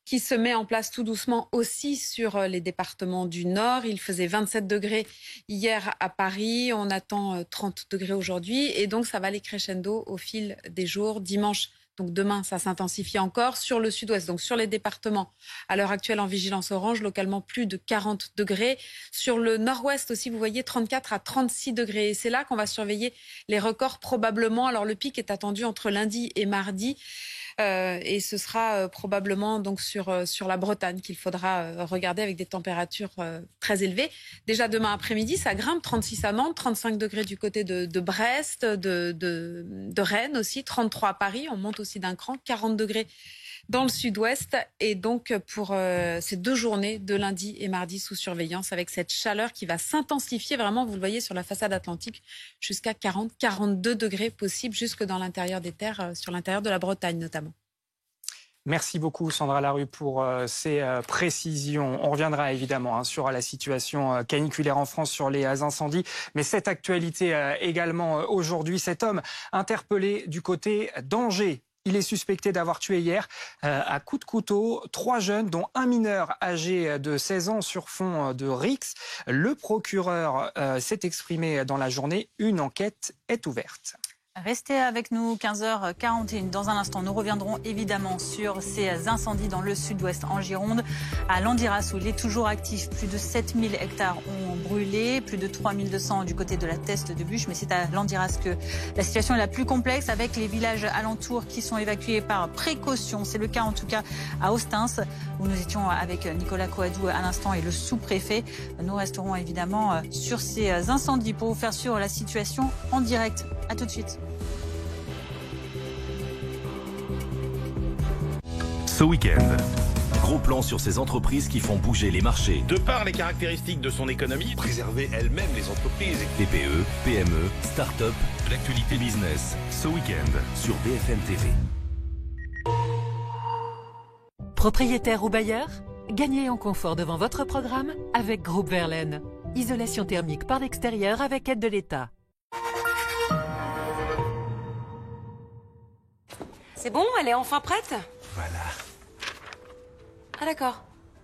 qui se met en place tout doucement aussi sur les départements du Nord. Il faisait 27 degrés hier à Paris, on attend 30 degrés aujourd'hui et donc ça va aller crescendo au fil des jours. Dimanche, donc demain, ça s'intensifie encore sur le sud-ouest, donc sur les départements à l'heure actuelle en vigilance orange, localement plus de 40 degrés. Sur le nord-ouest aussi, vous voyez 34 à 36 degrés. Et c'est là qu'on va surveiller les records probablement. Alors le pic est attendu entre lundi et mardi. Et ce sera probablement donc sur la Bretagne qu'il faudra regarder avec des températures très élevées. Déjà demain après-midi, ça grimpe, 36 à Nantes, 35 degrés du côté de Brest, de Rennes aussi, 33 à Paris, on monte aussi d'un cran, 40 degrés dans le sud-ouest. Et donc pour ces 2 journées de lundi et mardi sous surveillance avec cette chaleur qui va s'intensifier vraiment, vous le voyez sur la façade atlantique, jusqu'à 40-42 degrés possibles jusque dans l'intérieur des terres, sur l'intérieur de la Bretagne notamment. Merci beaucoup Sandra Larue pour ces précisions. On reviendra évidemment sur la situation caniculaire en France, sur les incendies. Mais cette actualité également aujourd'hui, cet homme interpellé du côté d'Angers. Il est suspecté d'avoir tué hier à coups de couteau 3 jeunes, dont un mineur âgé de 16 ans sur fond de rixe. Le procureur s'est exprimé dans la journée. Une enquête est ouverte. Restez avec nous, 15h41. Dans un instant, nous reviendrons évidemment sur ces incendies dans le sud-ouest en Gironde. À Landiras, où il est toujours actif, plus de 7000 hectares ont brûlé, plus de 3200 du côté de la Teste de Buche. Mais c'est à Landiras que la situation est la plus complexe, avec les villages alentours qui sont évacués par précaution. C'est le cas en tout cas à Ostens, où nous étions avec Nicolas Coadou à l'instant et le sous-préfet. Nous resterons évidemment sur ces incendies pour vous faire suivre la situation en direct. À tout de suite. Ce week-end, gros plan sur ces entreprises qui font bouger les marchés. De par les caractéristiques de son économie, préserver elle-même les entreprises. TPE, PME, start-up, l'actualité business. Ce week-end sur BFM TV. Propriétaire ou bailleur, gagnez en confort devant votre programme avec Groupe Verlaine. Isolation thermique par l'extérieur avec aide de l'État. C'est bon, elle est enfin prête? Voilà. Ah d'accord.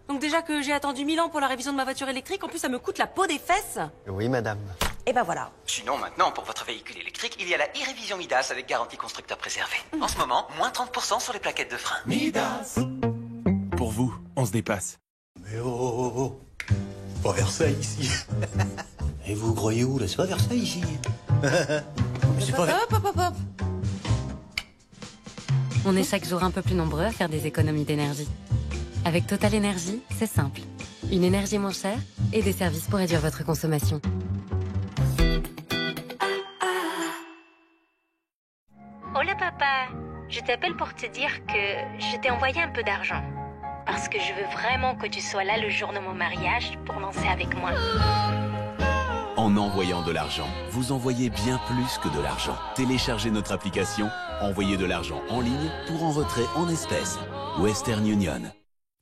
Donc déjà que j'ai attendu 1000 ans pour la révision de ma voiture électrique, en plus ça me coûte la peau des fesses. Oui, madame. Et ben voilà. Sinon, maintenant, pour votre véhicule électrique, il y a la e-révision Midas avec garantie constructeur préservé. En ce moment, moins 30% sur les plaquettes de frein. Midas. Pour vous, on se dépasse. Mais oh, pas Versailles ici. Et vous croyez où là? C'est pas Versailles ici. C'est pas... Hop. On est chaque jour un peu plus nombreux à faire des économies d'énergie. Avec Total Énergie, c'est simple. Une énergie moins chère et des services pour réduire votre consommation. Hola papa, je t'appelle pour te dire que je t'ai envoyé un peu d'argent. Parce que je veux vraiment que tu sois là le jour de mon mariage pour danser avec moi. En envoyant de l'argent, vous envoyez bien plus que de l'argent. Téléchargez notre application, envoyez de l'argent en ligne pour en retrait en espèces. Western Union.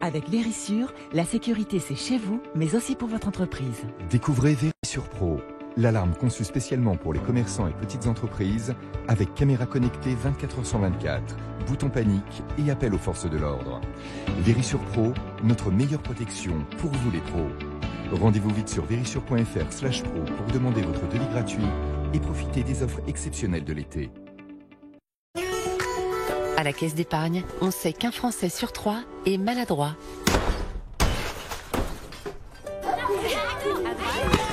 Avec Vérissure, la sécurité c'est chez vous, mais aussi pour votre entreprise. Découvrez Vérissure Pro, l'alarme conçue spécialement pour les commerçants et petites entreprises, avec caméra connectée 24h/24, bouton panique et appel aux forces de l'ordre. Vérissure Pro, notre meilleure protection pour vous les pros. Rendez-vous vite sur vérissure.fr/pro pour demander votre devis gratuit et profiter des offres exceptionnelles de l'été. À la Caisse d'épargne, on sait qu'un Français sur 3 est maladroit.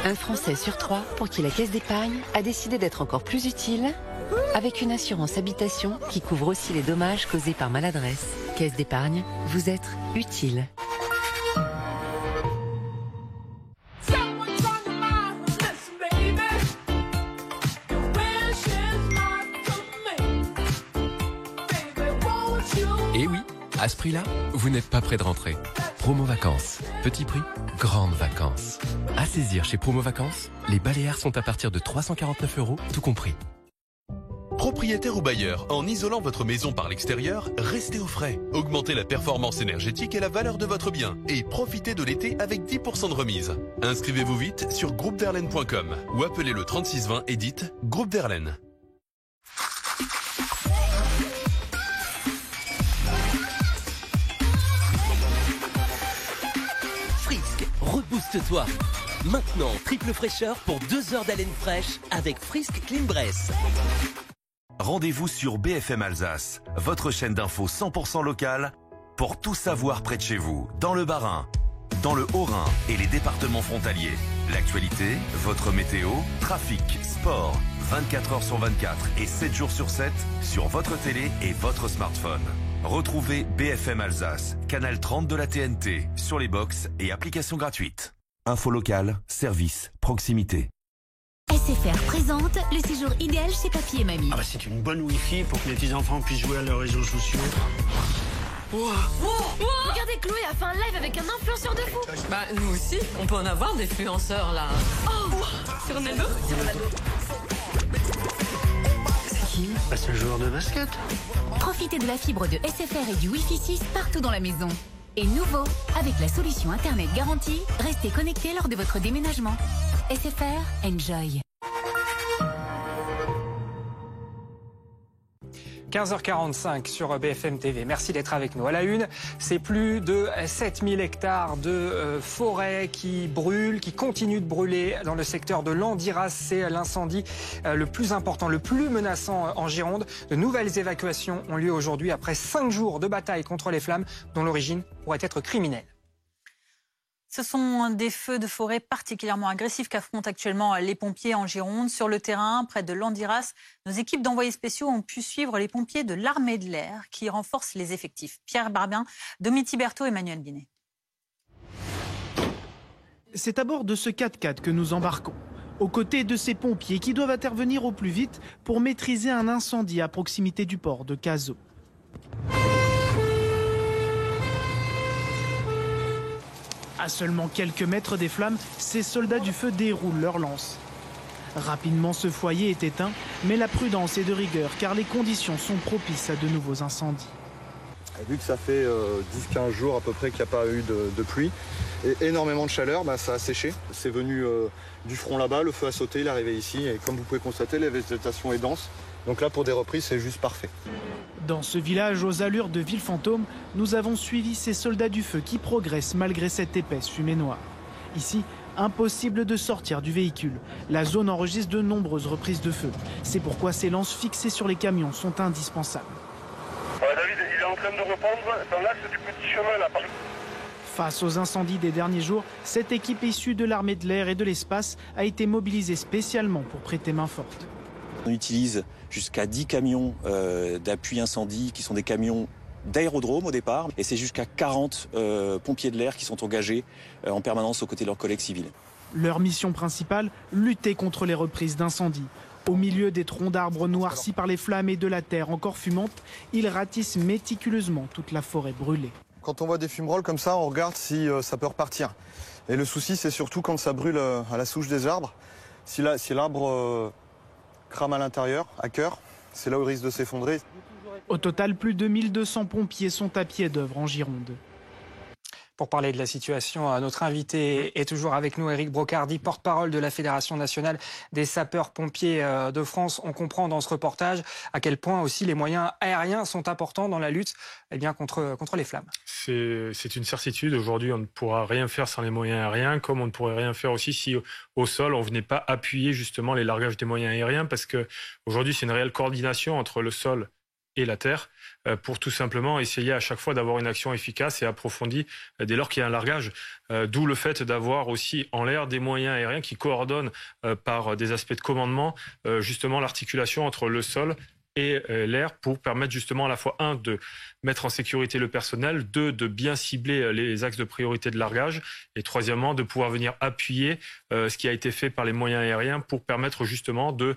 Un Français sur 3 pour qui la Caisse d'épargne a décidé d'être encore plus utile avec une assurance habitation qui couvre aussi les dommages causés par maladresse. Caisse d'épargne, vous êtes utile. À ce prix-là, vous n'êtes pas près de rentrer. Promo Vacances. Petit prix, grandes vacances. À saisir chez Promo Vacances, les Baléares sont à partir de 349 €, tout compris. Propriétaire ou bailleur, en isolant votre maison par l'extérieur, restez au frais. Augmentez la performance énergétique et la valeur de votre bien. Et profitez de l'été avec 10% de remise. Inscrivez-vous vite sur groupeverlaine.com ou appelez le 3620 et dites Groupe Verlaine. Frisk, rebooste-toi. Maintenant, triple fraîcheur pour 2 heures d'haleine fraîche avec Frisk Clean Breath. Rendez-vous sur BFM Alsace, votre chaîne d'infos 100% locale, pour tout savoir près de chez vous, dans le Bas-Rhin, dans le Haut-Rhin et les départements frontaliers. L'actualité, votre météo, trafic, sport, 24 heures sur 24 et 7 jours sur 7 sur votre télé et votre smartphone. Retrouvez BFM Alsace, canal 30 de la TNT, sur les box et applications gratuites. Info locale, service, proximité. SFR présente le séjour idéal chez Papy et Mamie. C'est une bonne Wi-Fi pour que les petits-enfants puissent jouer à leurs réseaux sociaux. Regardez, Chloé a fait un live avec un influenceur de fou. Nous aussi, on peut en avoir des influenceurs là. C'est Ronaldo. C'est qui? C'est le joueur de basket. Profitez de la fibre de SFR et du Wi-Fi 6 partout dans la maison. Et nouveau, avec la solution Internet garantie, restez connectés lors de votre déménagement. SFR, enjoy. 15h45 sur BFM TV. Merci d'être avec nous. À la une, c'est plus de 7000 hectares de forêt qui brûlent, qui continuent de brûler dans le secteur de Landiras. C'est l'incendie le plus important, le plus menaçant en Gironde. De nouvelles évacuations ont lieu aujourd'hui après 5 jours de bataille contre les flammes dont l'origine pourrait être criminelle. Ce sont des feux de forêt particulièrement agressifs qu'affrontent actuellement les pompiers en Gironde. Sur le terrain, près de Landiras, nos équipes d'envoyés spéciaux ont pu suivre les pompiers de l'armée de l'air qui renforcent les effectifs. Pierre Barbien, Domiti Berthaud et Emmanuel Binet. C'est à bord de ce 4x4 que nous embarquons, aux côtés de ces pompiers qui doivent intervenir au plus vite pour maîtriser un incendie à proximité du port de Cazaux. À seulement quelques mètres des flammes, ces soldats du feu déroulent leurs lances. Rapidement, ce foyer est éteint, mais la prudence est de rigueur car les conditions sont propices à de nouveaux incendies. Vu que ça fait 10-15 jours à peu près qu'il n'y a pas eu de pluie et énormément de chaleur, ça a séché. C'est venu du front là-bas, le feu a sauté, il est arrivé ici et comme vous pouvez constater, la végétation est dense. Donc là, pour des reprises, c'est juste parfait. Dans ce village aux allures de ville fantôme, nous avons suivi ces soldats du feu qui progressent malgré cette épaisse fumée noire. Ici, impossible de sortir du véhicule. La zone enregistre de nombreuses reprises de feu. C'est pourquoi ces lances fixées sur les camions sont indispensables. David, il est en train de reprendre dans l'axe du petit chemin là. Face aux incendies des derniers jours, cette équipe issue de l'armée de l'air et de l'espace a été mobilisée spécialement pour prêter main forte. On utilise jusqu'à 10 camions d'appui incendie qui sont des camions d'aérodrome au départ. Et c'est jusqu'à 40 pompiers de l'air qui sont engagés en permanence aux côtés de leurs collègues civils. Leur mission principale, lutter contre les reprises d'incendie. Au milieu des troncs d'arbres noircis par les flammes et de la terre encore fumante, ils ratissent méticuleusement toute la forêt brûlée. Quand on voit des fumerolles comme ça, on regarde si ça peut repartir. Et le souci, c'est surtout quand ça brûle à la souche des arbres. Si l'arbre crame à l'intérieur, à cœur, c'est là où il risque de s'effondrer. Au total, plus de 1200 pompiers sont à pied d'œuvre en Gironde. Pour parler de la situation, notre invité est toujours avec nous, Éric Brocardi, porte-parole de la Fédération nationale des sapeurs-pompiers de France. On comprend dans ce reportage à quel point aussi les moyens aériens sont importants dans la lutte contre les flammes. C'est une certitude. Aujourd'hui, on ne pourra rien faire sans les moyens aériens, comme on ne pourrait rien faire aussi si au sol, on ne venait pas appuyer justement les largages des moyens aériens, parce qu'aujourd'hui, c'est une réelle coordination entre le sol et la terre, pour tout simplement essayer à chaque fois d'avoir une action efficace et approfondie dès lors qu'il y a un largage. D'où le fait d'avoir aussi en l'air des moyens aériens qui coordonnent par des aspects de commandement justement l'articulation entre le sol et l'air pour permettre justement à la fois, un, de mettre en sécurité le personnel, deux, de bien cibler les axes de priorité de largage et troisièmement, de pouvoir venir appuyer ce qui a été fait par les moyens aériens pour permettre justement de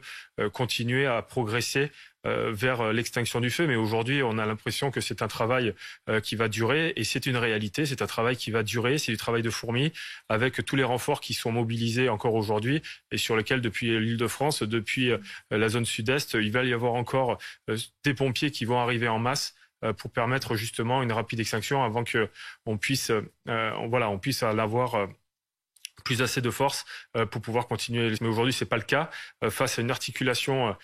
continuer à progresser vers l'extinction du feu. Mais aujourd'hui, on a l'impression que c'est un travail qui va durer, et c'est une réalité. C'est un travail qui va durer. C'est du travail de fourmi, avec tous les renforts qui sont mobilisés encore aujourd'hui, et sur lesquels, depuis l'Île-de-France, depuis la zone sud-est, il va y avoir encore des pompiers qui vont arriver en masse pour permettre justement une rapide extinction avant que on puisse avoir plus assez de force pour pouvoir continuer. Mais aujourd'hui, c'est pas le cas. Face à une articulation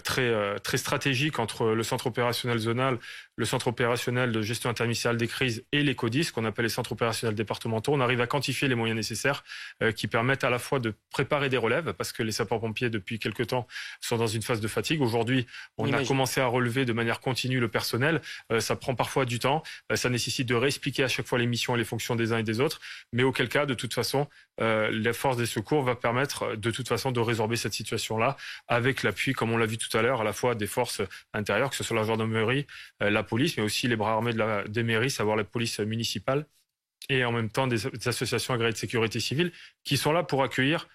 très stratégique entre le centre opérationnel zonal, le centre opérationnel de gestion interministérielle des crises et les CODIS, qu'on appelle les centres opérationnels départementaux, on arrive à quantifier les moyens nécessaires qui permettent à la fois de préparer des relèves, parce que les sapeurs-pompiers, depuis quelque temps, sont dans une phase de fatigue. Aujourd'hui, on a commencé à relever de manière continue le personnel. Ça prend parfois du temps. Ça nécessite de réexpliquer à chaque fois les missions et les fonctions des uns et des autres. Mais auquel cas, de toute façon, la force des secours va permettre de toute façon de résorber cette situation-là, avec l'appui, comme on l'a vu tout à l'heure, à la fois des forces intérieures, que ce soit la gendarmerie, la police, mais aussi les bras armés des mairies, savoir la police municipale, et en même temps des associations agréées de sécurité civile, qui sont là pour accueillir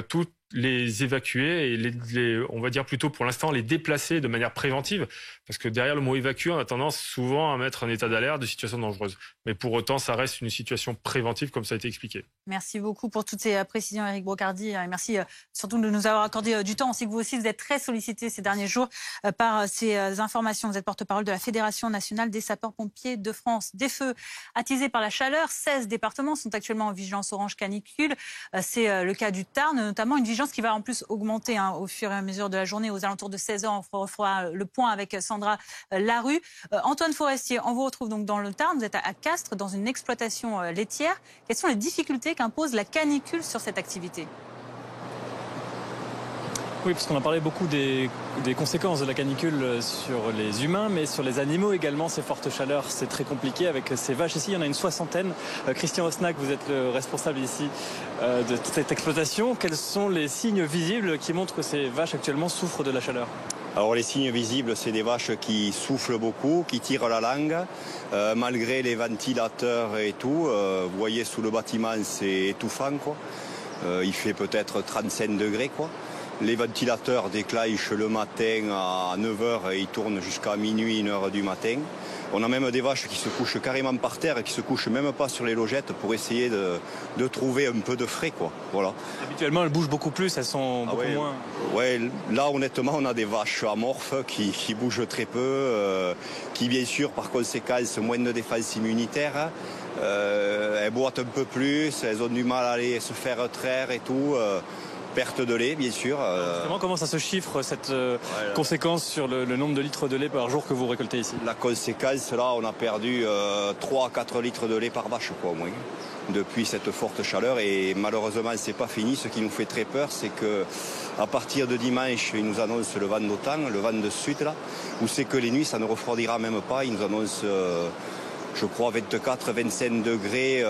toutes les évacuer et on va dire plutôt pour l'instant les déplacer de manière préventive, parce que derrière le mot évacuer, on a tendance souvent à mettre un état d'alerte de situation dangereuse. Mais pour autant, ça reste une situation préventive, comme ça a été expliqué. Merci beaucoup pour toutes ces précisions, Éric Brocardi, et merci surtout de nous avoir accordé du temps. On sait que vous aussi, vous êtes très sollicité ces derniers jours par ces informations. Vous êtes porte-parole de la Fédération nationale des sapeurs-pompiers de France. Des feux attisés par la chaleur, 16 départements sont actuellement en vigilance orange canicule. C'est le cas du Tarn, notamment une vigilance qui va en plus augmenter au fur et à mesure de la journée. Aux alentours de 16 h, on fera le point avec Sandra Larue. Antoine Forestier, on vous retrouve donc dans le Tarn. Vous êtes à Castres, dans une exploitation laitière. Quelles sont les difficultés qu'impose la canicule sur cette activité ? Oui, parce qu'on a parlé beaucoup des conséquences de la canicule sur les humains, mais sur les animaux également, ces fortes chaleurs, c'est très compliqué avec ces vaches ici. Il y en a une 60aine. Christian Osnack, vous êtes le responsable ici de cette exploitation. Quels sont les signes visibles qui montrent que ces vaches actuellement souffrent de la chaleur ? Alors les signes visibles, c'est des vaches qui soufflent beaucoup, qui tirent la langue, malgré les ventilateurs et tout. Vous voyez, sous le bâtiment, c'est étouffant, quoi. Il fait peut-être 35 degrés, quoi. Les ventilateurs déclenchent le matin à 9 h et ils tournent jusqu'à minuit, 1 h du matin. On a même des vaches qui se couchent carrément par terre et qui se couchent même pas sur les logettes pour essayer de trouver un peu de frais, quoi. Voilà. Habituellement, elles bougent beaucoup plus, elles sont beaucoup moins... Ouais, là, honnêtement, on a des vaches amorphes qui bougent très peu, qui, bien sûr, par conséquent, ont moins de défense immunitaire. Elles boitent un peu plus, elles ont du mal à aller se faire traire et tout. Perte de lait, bien sûr. Comment ça se chiffre, cette conséquence sur le nombre de litres de lait par jour que vous récoltez ici ? La conséquence, là, on a perdu 3 à 4 litres de lait par vache, quoi, au moins, depuis cette forte chaleur. Et malheureusement, c'est pas fini. Ce qui nous fait très peur, c'est que à partir de dimanche, ils nous annoncent le vent d'OTAN, le vent de sud, là, où c'est que les nuits, ça ne refroidira même pas. Ils nous annoncent... je crois 24-25 degrés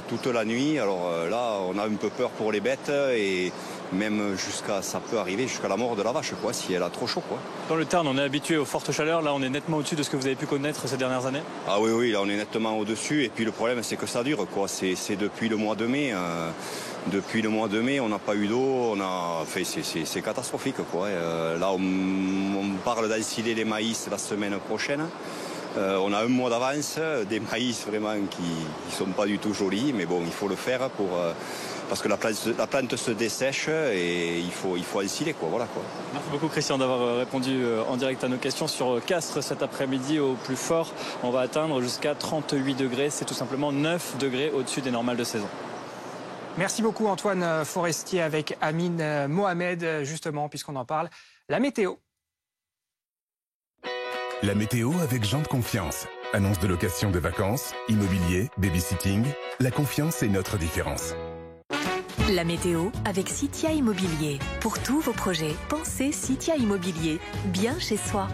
toute la nuit. Alors là, on a un peu peur pour les bêtes et même ça peut arriver jusqu'à la mort de la vache, quoi, si elle a trop chaud, quoi. Dans le Tarn, on est habitué aux fortes chaleurs. Là, on est nettement au-dessus de ce que vous avez pu connaître ces dernières années. Ah oui, là, on est nettement au-dessus. Et puis le problème, c'est que ça dure, quoi. C'est depuis le mois de mai. Depuis le mois de mai, on n'a pas eu d'eau. C'est catastrophique, quoi. Là, on parle d'ensiler les maïs la semaine prochaine. On a un mois d'avance, des maïs vraiment qui ne sont pas du tout jolis, mais bon, il faut le faire parce que la plante se dessèche et il faut ensiler, quoi. Voilà, quoi. Merci beaucoup, Christian, d'avoir répondu en direct à nos questions. Sur Castres, cet après-midi, au plus fort, on va atteindre jusqu'à 38 degrés. C'est tout simplement 9 degrés au-dessus des normales de saison. Merci beaucoup, Antoine Forestier, avec Amine Mohamed, justement, puisqu'on en parle. La météo. La météo avec Jean de Confiance. Annonce de location de vacances, immobilier, babysitting. La confiance est notre différence. La météo avec Citia Immobilier. Pour tous vos projets, pensez Citia Immobilier. Bien chez soi.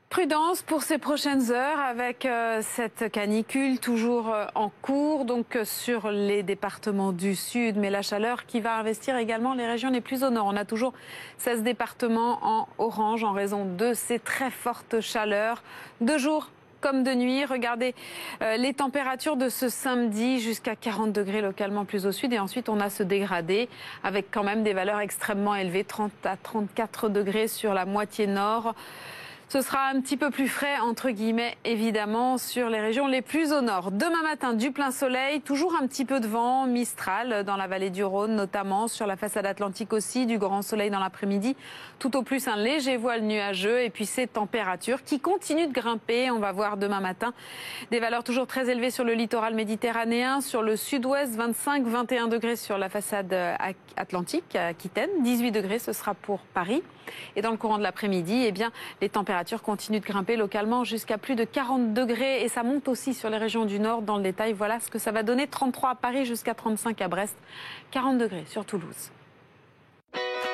Prudence pour ces prochaines heures avec cette canicule toujours en cours, donc sur les départements du sud, mais la chaleur qui va investir également les régions les plus au nord. On a toujours 16 départements en orange en raison de ces très fortes chaleurs. 2 jours comme de nuit. Regardez les températures de ce samedi, jusqu'à 40 degrés localement plus au sud. Et ensuite, on a ce dégradé avec quand même des valeurs extrêmement élevées, 30 à 34 degrés sur la moitié nord. Ce sera un petit peu plus frais, entre guillemets, évidemment, sur les régions les plus au nord. Demain matin, du plein soleil, toujours un petit peu de vent, Mistral, dans la vallée du Rhône notamment, sur la façade atlantique aussi, du grand soleil dans l'après-midi. Tout au plus, un léger voile nuageux et puis ces températures qui continuent de grimper. On va voir demain matin des valeurs toujours très élevées sur le littoral méditerranéen, sur le sud-ouest, 25-21 degrés sur la façade atlantique, Aquitaine, 18 degrés, ce sera pour Paris. Et dans le courant de l'après-midi, eh bien, les températures continuent de grimper localement jusqu'à plus de 40 degrés. Et ça monte aussi sur les régions du nord. Dans le détail, voilà ce que ça va donner. 33 à Paris jusqu'à 35 à Brest. 40 degrés sur Toulouse.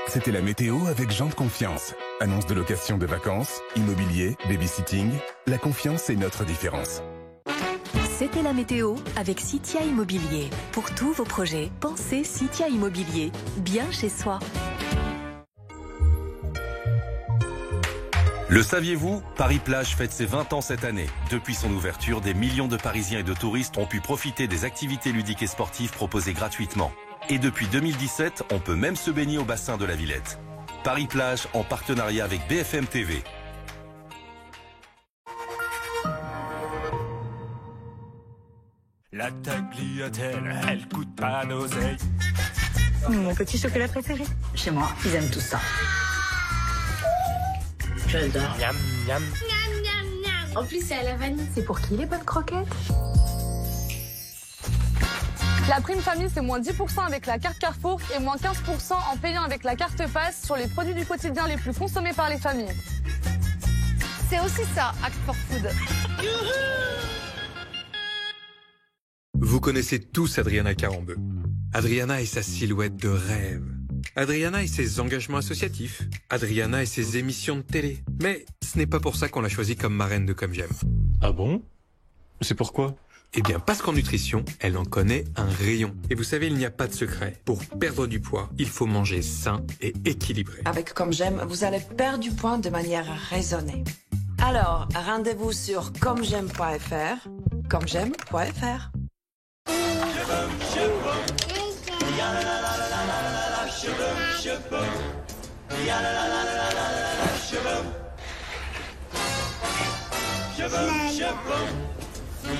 C'était la météo avec Jean de Confiance. Annonce de location de vacances, immobilier, babysitting. La confiance est notre différence. C'était la météo avec Citia Immobilier. Pour tous vos projets, pensez Citia Immobilier. Bien chez soi. Le saviez-vous? Paris-Plage fête ses 20 ans cette année. Depuis son ouverture, des millions de Parisiens et de touristes ont pu profiter des activités ludiques et sportives proposées gratuitement. Et depuis 2017, on peut même se baigner au bassin de la Villette. Paris-Plage en partenariat avec BFM TV. La tagliatelle, elle coûte pas d'oseille. Mon petit chocolat préféré. Chez moi, ils aiment tout ça. J'adore. Miam, miam. En plus, c'est à la vanille. C'est pour qui les bonnes croquettes? La prime famille, c'est moins 10% avec la carte Carrefour et moins 15% en payant avec la carte Pass sur les produits du quotidien les plus consommés par les familles. C'est aussi ça, Act for Food. Vous connaissez tous Adriana Carambeu. Adriana et sa silhouette de rêve. Adriana et ses engagements associatifs. Adriana et ses émissions de télé. Mais ce n'est pas pour ça qu'on l'a choisie comme marraine de Comme J'aime. Ah bon? C'est pourquoi? Eh bien, parce qu'en nutrition, elle en connaît un rayon. Et vous savez, il n'y a pas de secret. Pour perdre du poids, il faut manger sain et équilibré. Avec Comme J'aime, vous allez perdre du poids de manière raisonnée. Alors, rendez-vous sur commej'aime.fr. commej'aime.fr.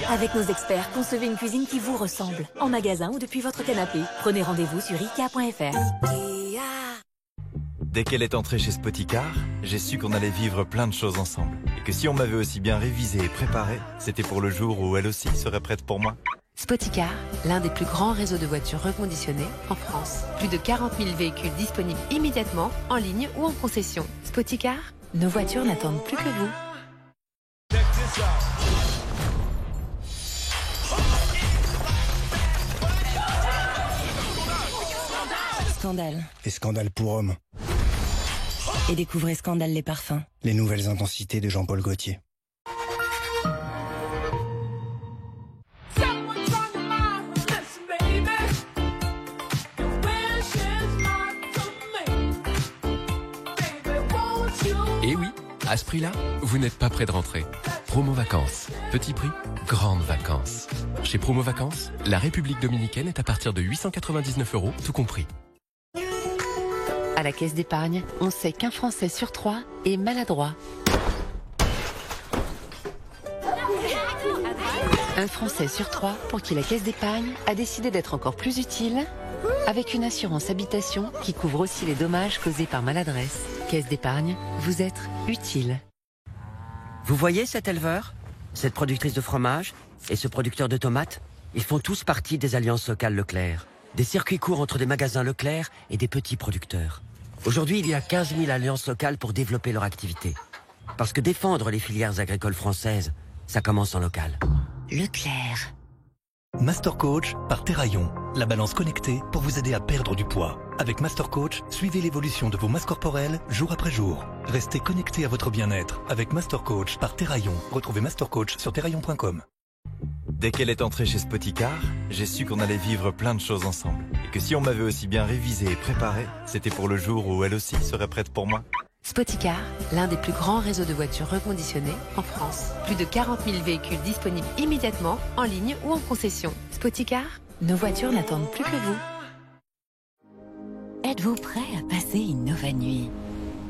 Avec nos experts, concevez une cuisine qui vous ressemble. En magasin ou depuis votre canapé. Prenez rendez-vous sur Ikea.fr. Dès qu'elle est entrée chez Spoticar, j'ai su qu'on allait vivre plein de choses ensemble. Et que si on m'avait aussi bien révisé et préparé, c'était pour le jour où elle aussi serait prête pour moi. Spoticar, l'un des plus grands réseaux de voitures reconditionnées en France. Plus de 40 000 véhicules disponibles immédiatement, en ligne ou en concession. Spoticar, nos voitures n'attendent plus que vous. Scandale. Et Scandale pour hommes. Et découvrez Scandale les parfums. Les nouvelles intensités de Jean-Paul Gaultier. Et oui, à ce prix-là, vous n'êtes pas près de rentrer. Promo Vacances. Petit prix, grandes vacances. Chez Promo Vacances, la République Dominicaine est à partir de 899 €, tout compris. À la Caisse d'épargne, on sait qu'un Français sur 3 est maladroit. Un Français sur 3 pour qui la Caisse d'épargne a décidé d'être encore plus utile avec une assurance habitation qui couvre aussi les dommages causés par maladresse. Caisse d'épargne, vous êtes utile. Vous voyez cet éleveur, cette productrice de fromage et ce producteur de tomates? Ils font tous partie des alliances locales Leclerc. Des circuits courts entre des magasins Leclerc et des petits producteurs. Aujourd'hui, il y a 15 000 alliances locales pour développer leur activité. Parce que défendre les filières agricoles françaises, ça commence en local. Leclerc. Master Coach par Terraillon, la balance connectée pour vous aider à perdre du poids. Avec Master Coach, suivez l'évolution de vos masses corporelles jour après jour. Restez connecté à votre bien-être avec Master Coach par Terraillon. Retrouvez Master Coach sur terraillon.com. Dès qu'elle est entrée chez Spoticar, j'ai su qu'on allait vivre plein de choses ensemble. Et que si on m'avait aussi bien révisé et préparé, c'était pour le jour où elle aussi serait prête pour moi. Spoticar, l'un des plus grands réseaux de voitures reconditionnées en France. Plus de 40 000 véhicules disponibles immédiatement, en ligne ou en concession. Spoticar, nos voitures n'attendent plus que vous. Êtes-vous prêt à passer une Nova Nuit?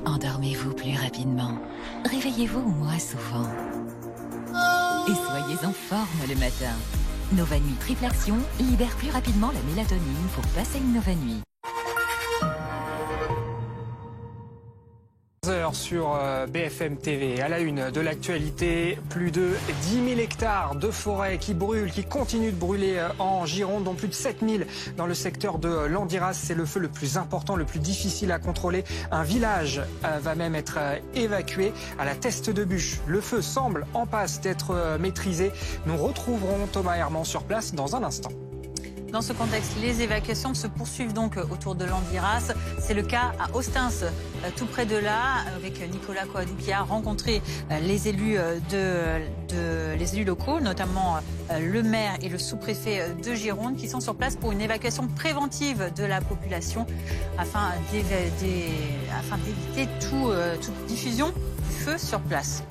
Endormez-vous plus rapidement. Réveillez-vous moins souvent. Et soyez en forme le matin. Nova Nuit Triple Action libère plus rapidement la mélatonine pour passer une Nova Nuit. Sur BFM TV, à la une de l'actualité, plus de 10 000 hectares de forêt qui brûlent, qui continuent de brûler en Gironde, dont plus de 7 000 dans le secteur de Landiras. C'est le feu le plus important, le plus difficile à contrôler. Un village va même être évacué à la Teste de Bûche. Le feu semble en passe d'être maîtrisé. Nous retrouverons Thomas Herman sur place dans un instant. Dans ce contexte, les évacuations se poursuivent donc autour de Landiras. C'est le cas à Ostens, tout près de là, avec Nicolas Coadou qui a rencontré les élus les élus locaux, notamment le maire et le sous-préfet de Gironde, qui sont sur place pour une évacuation préventive de la population afin d'éviter toute diffusion du feu sur place.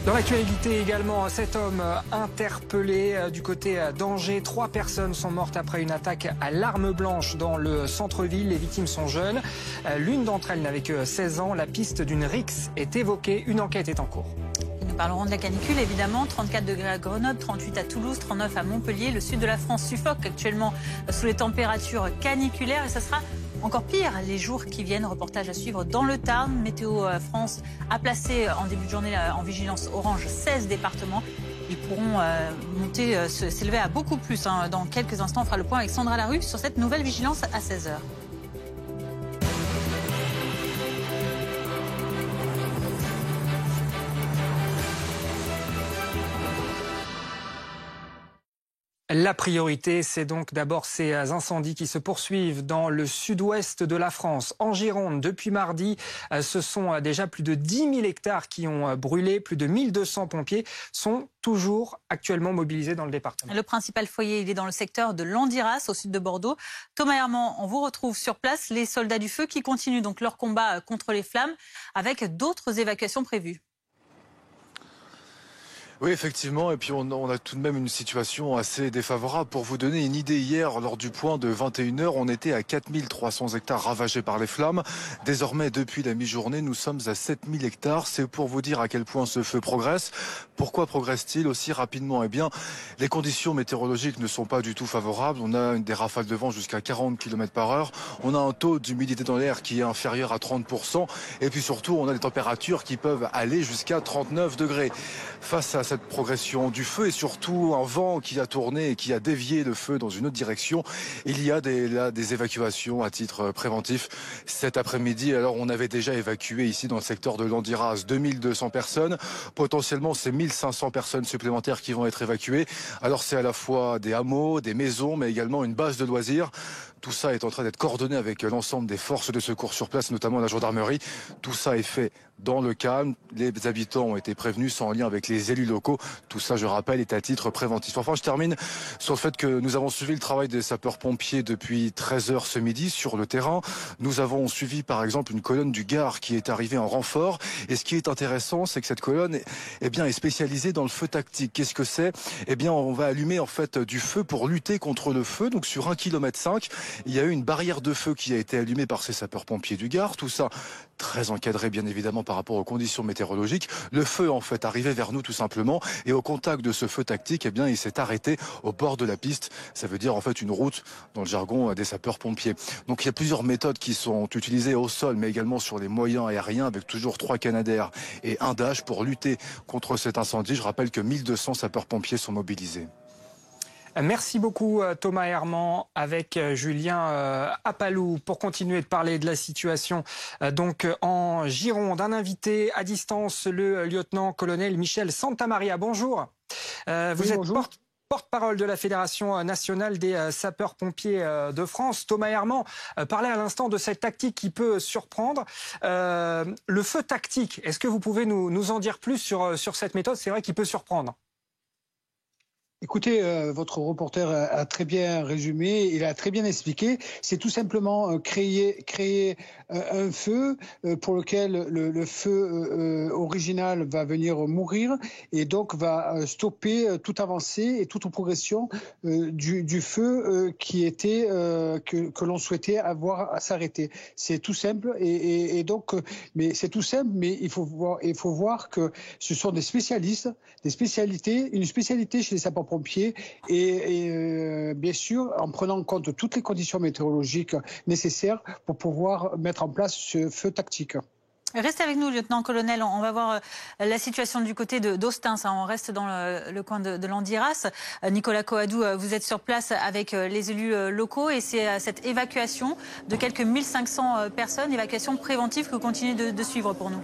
Dans l'actualité également, cet homme interpellé du côté d'Angers. 3 personnes sont mortes après une attaque à l'arme blanche dans le centre-ville. Les victimes sont jeunes. L'une d'entre elles n'avait que 16 ans. La piste d'une rixe est évoquée. Une enquête est en cours. Nous parlerons de la canicule, évidemment. 34 degrés à Grenoble, 38 à Toulouse, 39 à Montpellier. Le sud de la France suffoque actuellement sous les températures caniculaires et ça sera encore pire les jours qui viennent. Reportage à suivre dans le Tarn. Météo France a placé en début de journée en vigilance orange 16 départements. Ils pourront s'élever à beaucoup plus. Dans quelques instants, on fera le point avec Sandra Larue sur cette nouvelle vigilance à 16h. La priorité, c'est donc d'abord ces incendies qui se poursuivent dans le sud-ouest de la France. En Gironde, depuis mardi, ce sont déjà plus de 10 000 hectares qui ont brûlé. Plus de 1200 pompiers sont toujours actuellement mobilisés dans le département. Le principal foyer, il est dans le secteur de Landiras, au sud de Bordeaux. Thomas Herman, on vous retrouve sur place. Les soldats du feu qui continuent donc leur combat contre les flammes avec d'autres évacuations prévues. Oui, effectivement, et puis on a tout de même une situation assez défavorable. Pour vous donner une idée, hier, lors du point de 21h, on était à 4300 hectares ravagés par les flammes. Désormais, depuis la mi-journée, nous sommes à 7000 hectares. C'est pour vous dire à quel point ce feu progresse. Pourquoi progresse-t-il aussi rapidement? Eh bien, les conditions météorologiques ne sont pas du tout favorables. On a des rafales de vent jusqu'à 40 km/h. On a un taux d'humidité dans l'air qui est inférieur à 30%. Et puis surtout, on a des températures qui peuvent aller jusqu'à 39 degrés. Face à cette progression du feu et surtout un vent qui a tourné et qui a dévié le feu dans une autre direction, il y a des évacuations à titre préventif cet après-midi. Alors on avait déjà évacué ici dans le secteur de Landiras 2200 personnes. Potentiellement c'est 1500 personnes supplémentaires qui vont être évacuées. Alors c'est à la fois des hameaux, des maisons, mais également une base de loisirs. Tout ça est en train d'être coordonné avec l'ensemble des forces de secours sur place, notamment la gendarmerie. Tout ça est fait dans le calme. Les habitants ont été prévenus sans lien avec les élus locaux. Tout ça, je rappelle, est à titre préventif. Enfin, je termine sur le fait que nous avons suivi le travail des sapeurs-pompiers depuis 13h ce midi sur le terrain. Nous avons suivi, par exemple, une colonne du Gard qui est arrivée en renfort. Et ce qui est intéressant, c'est que cette colonne est spécialisée dans le feu tactique. Qu'est-ce que c'est? Eh bien, on va allumer en fait du feu pour lutter contre le feu. Donc sur 1,5 km, il y a eu une barrière de feu qui a été allumée par ces sapeurs-pompiers du Gard. Tout ça très encadré, bien évidemment, par rapport aux conditions météorologiques. Le feu, en fait, arrivait vers nous tout simplement. Et au contact de ce feu tactique, eh bien, il s'est arrêté au bord de la piste. Ça veut dire, en fait, une route dans le jargon des sapeurs-pompiers. Donc, il y a plusieurs méthodes qui sont utilisées au sol, mais également sur les moyens aériens, avec toujours 3 Canadair et un Dash pour lutter contre cet incendie. Je rappelle que 1200 sapeurs-pompiers sont mobilisés. Merci beaucoup Thomas Herman avec Julien Apalou pour continuer de parler de la situation donc en Gironde. Un invité à distance, le lieutenant-colonel Michel Santamaria. Bonjour. Vous êtes porte-parole de la Fédération nationale des sapeurs-pompiers de France. Thomas Herman parlait à l'instant de cette tactique qui peut surprendre. Le feu tactique, est-ce que vous pouvez nous en dire plus sur cette méthode? C'est vrai qu'il peut surprendre. Écoutez, votre reporter a très bien résumé, il a très bien expliqué. C'est tout simplement créer un feu pour lequel le feu original va venir mourir et donc va stopper toute avancée et toute progression du feu qui était que l'on souhaitait avoir à s'arrêter. C'est tout simple et donc mais c'est tout simple, mais il faut voir que ce sont des spécialistes, une spécialité chez les sapeurs-pompiers et bien sûr en prenant en compte toutes les conditions météorologiques nécessaires pour pouvoir mettre en place ce feu tactique. Restez avec nous, lieutenant-colonel. On va voir la situation du côté d'Austin. On reste dans le coin de Landiras. Nicolas Coadou, vous êtes sur place avec les élus locaux et c'est cette évacuation de quelques 1500 personnes, évacuation préventive que vous continuez de suivre pour nous.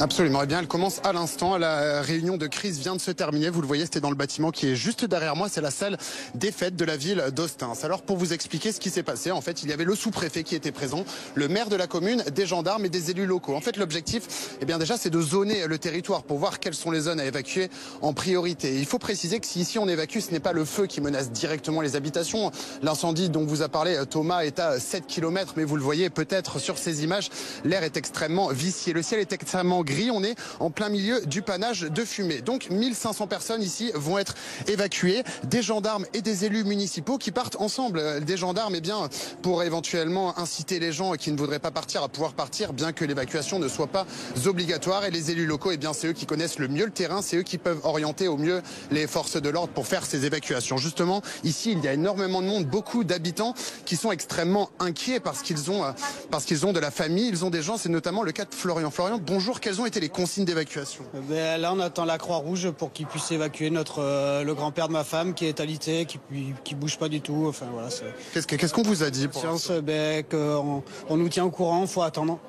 Absolument. Eh bien, elle commence à l'instant. La réunion de crise vient de se terminer. Vous le voyez, c'était dans le bâtiment qui est juste derrière moi. C'est la salle des fêtes de la ville d'Austin. Alors, pour vous expliquer ce qui s'est passé, en fait, il y avait le sous-préfet qui était présent, le maire de la commune, des gendarmes et des élus locaux. En fait, l'objectif, eh bien, déjà, c'est de zoner le territoire pour voir quelles sont les zones à évacuer en priorité. Et il faut préciser que si ici on évacue, ce n'est pas le feu qui menace directement les habitations. L'incendie dont vous a parlé Thomas est à 7 km, mais vous le voyez peut-être sur ces images, l'air est extrêmement vicié. Le ciel est extrêmement gris, on est en plein milieu du panache de fumée. Donc 1500 personnes ici vont être évacuées, des gendarmes et des élus municipaux qui partent ensemble. Des gendarmes, eh bien, pour éventuellement inciter les gens qui ne voudraient pas partir à pouvoir partir, bien que l'évacuation ne soit pas obligatoire. Et les élus locaux, eh bien, c'est eux qui connaissent le mieux le terrain, c'est eux qui peuvent orienter au mieux les forces de l'ordre pour faire ces évacuations. Justement, ici, il y a énormément de monde, beaucoup d'habitants qui sont extrêmement inquiets parce qu'ils ont de la famille, ils ont des gens, c'est notamment le cas de Florian. Florian, bonjour, quelles ont été les consignes d'évacuation? Là, on attend la Croix-Rouge pour qu'ils puissent évacuer le grand-père de ma femme qui est alité, qui bouge pas du tout. Enfin, voilà, qu'est-ce qu'on vous a dit pour qu'on nous tient au courant, il faut attendre.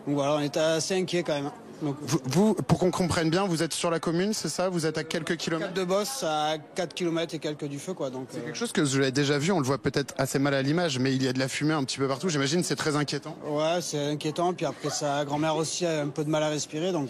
Donc voilà, on est assez inquiets quand même. Donc, vous, pour qu'on comprenne bien, vous êtes sur la commune, c'est ça? Vous êtes à quelques kilomètres? De Bosse, à 4 km et quelques du feu, quoi. Donc, c'est quelque chose que je l'ai déjà vu, on le voit peut-être assez mal à l'image, mais il y a de la fumée un petit peu partout, j'imagine, c'est très inquiétant. Ouais, c'est inquiétant, puis après sa grand-mère aussi a un peu de mal à respirer, donc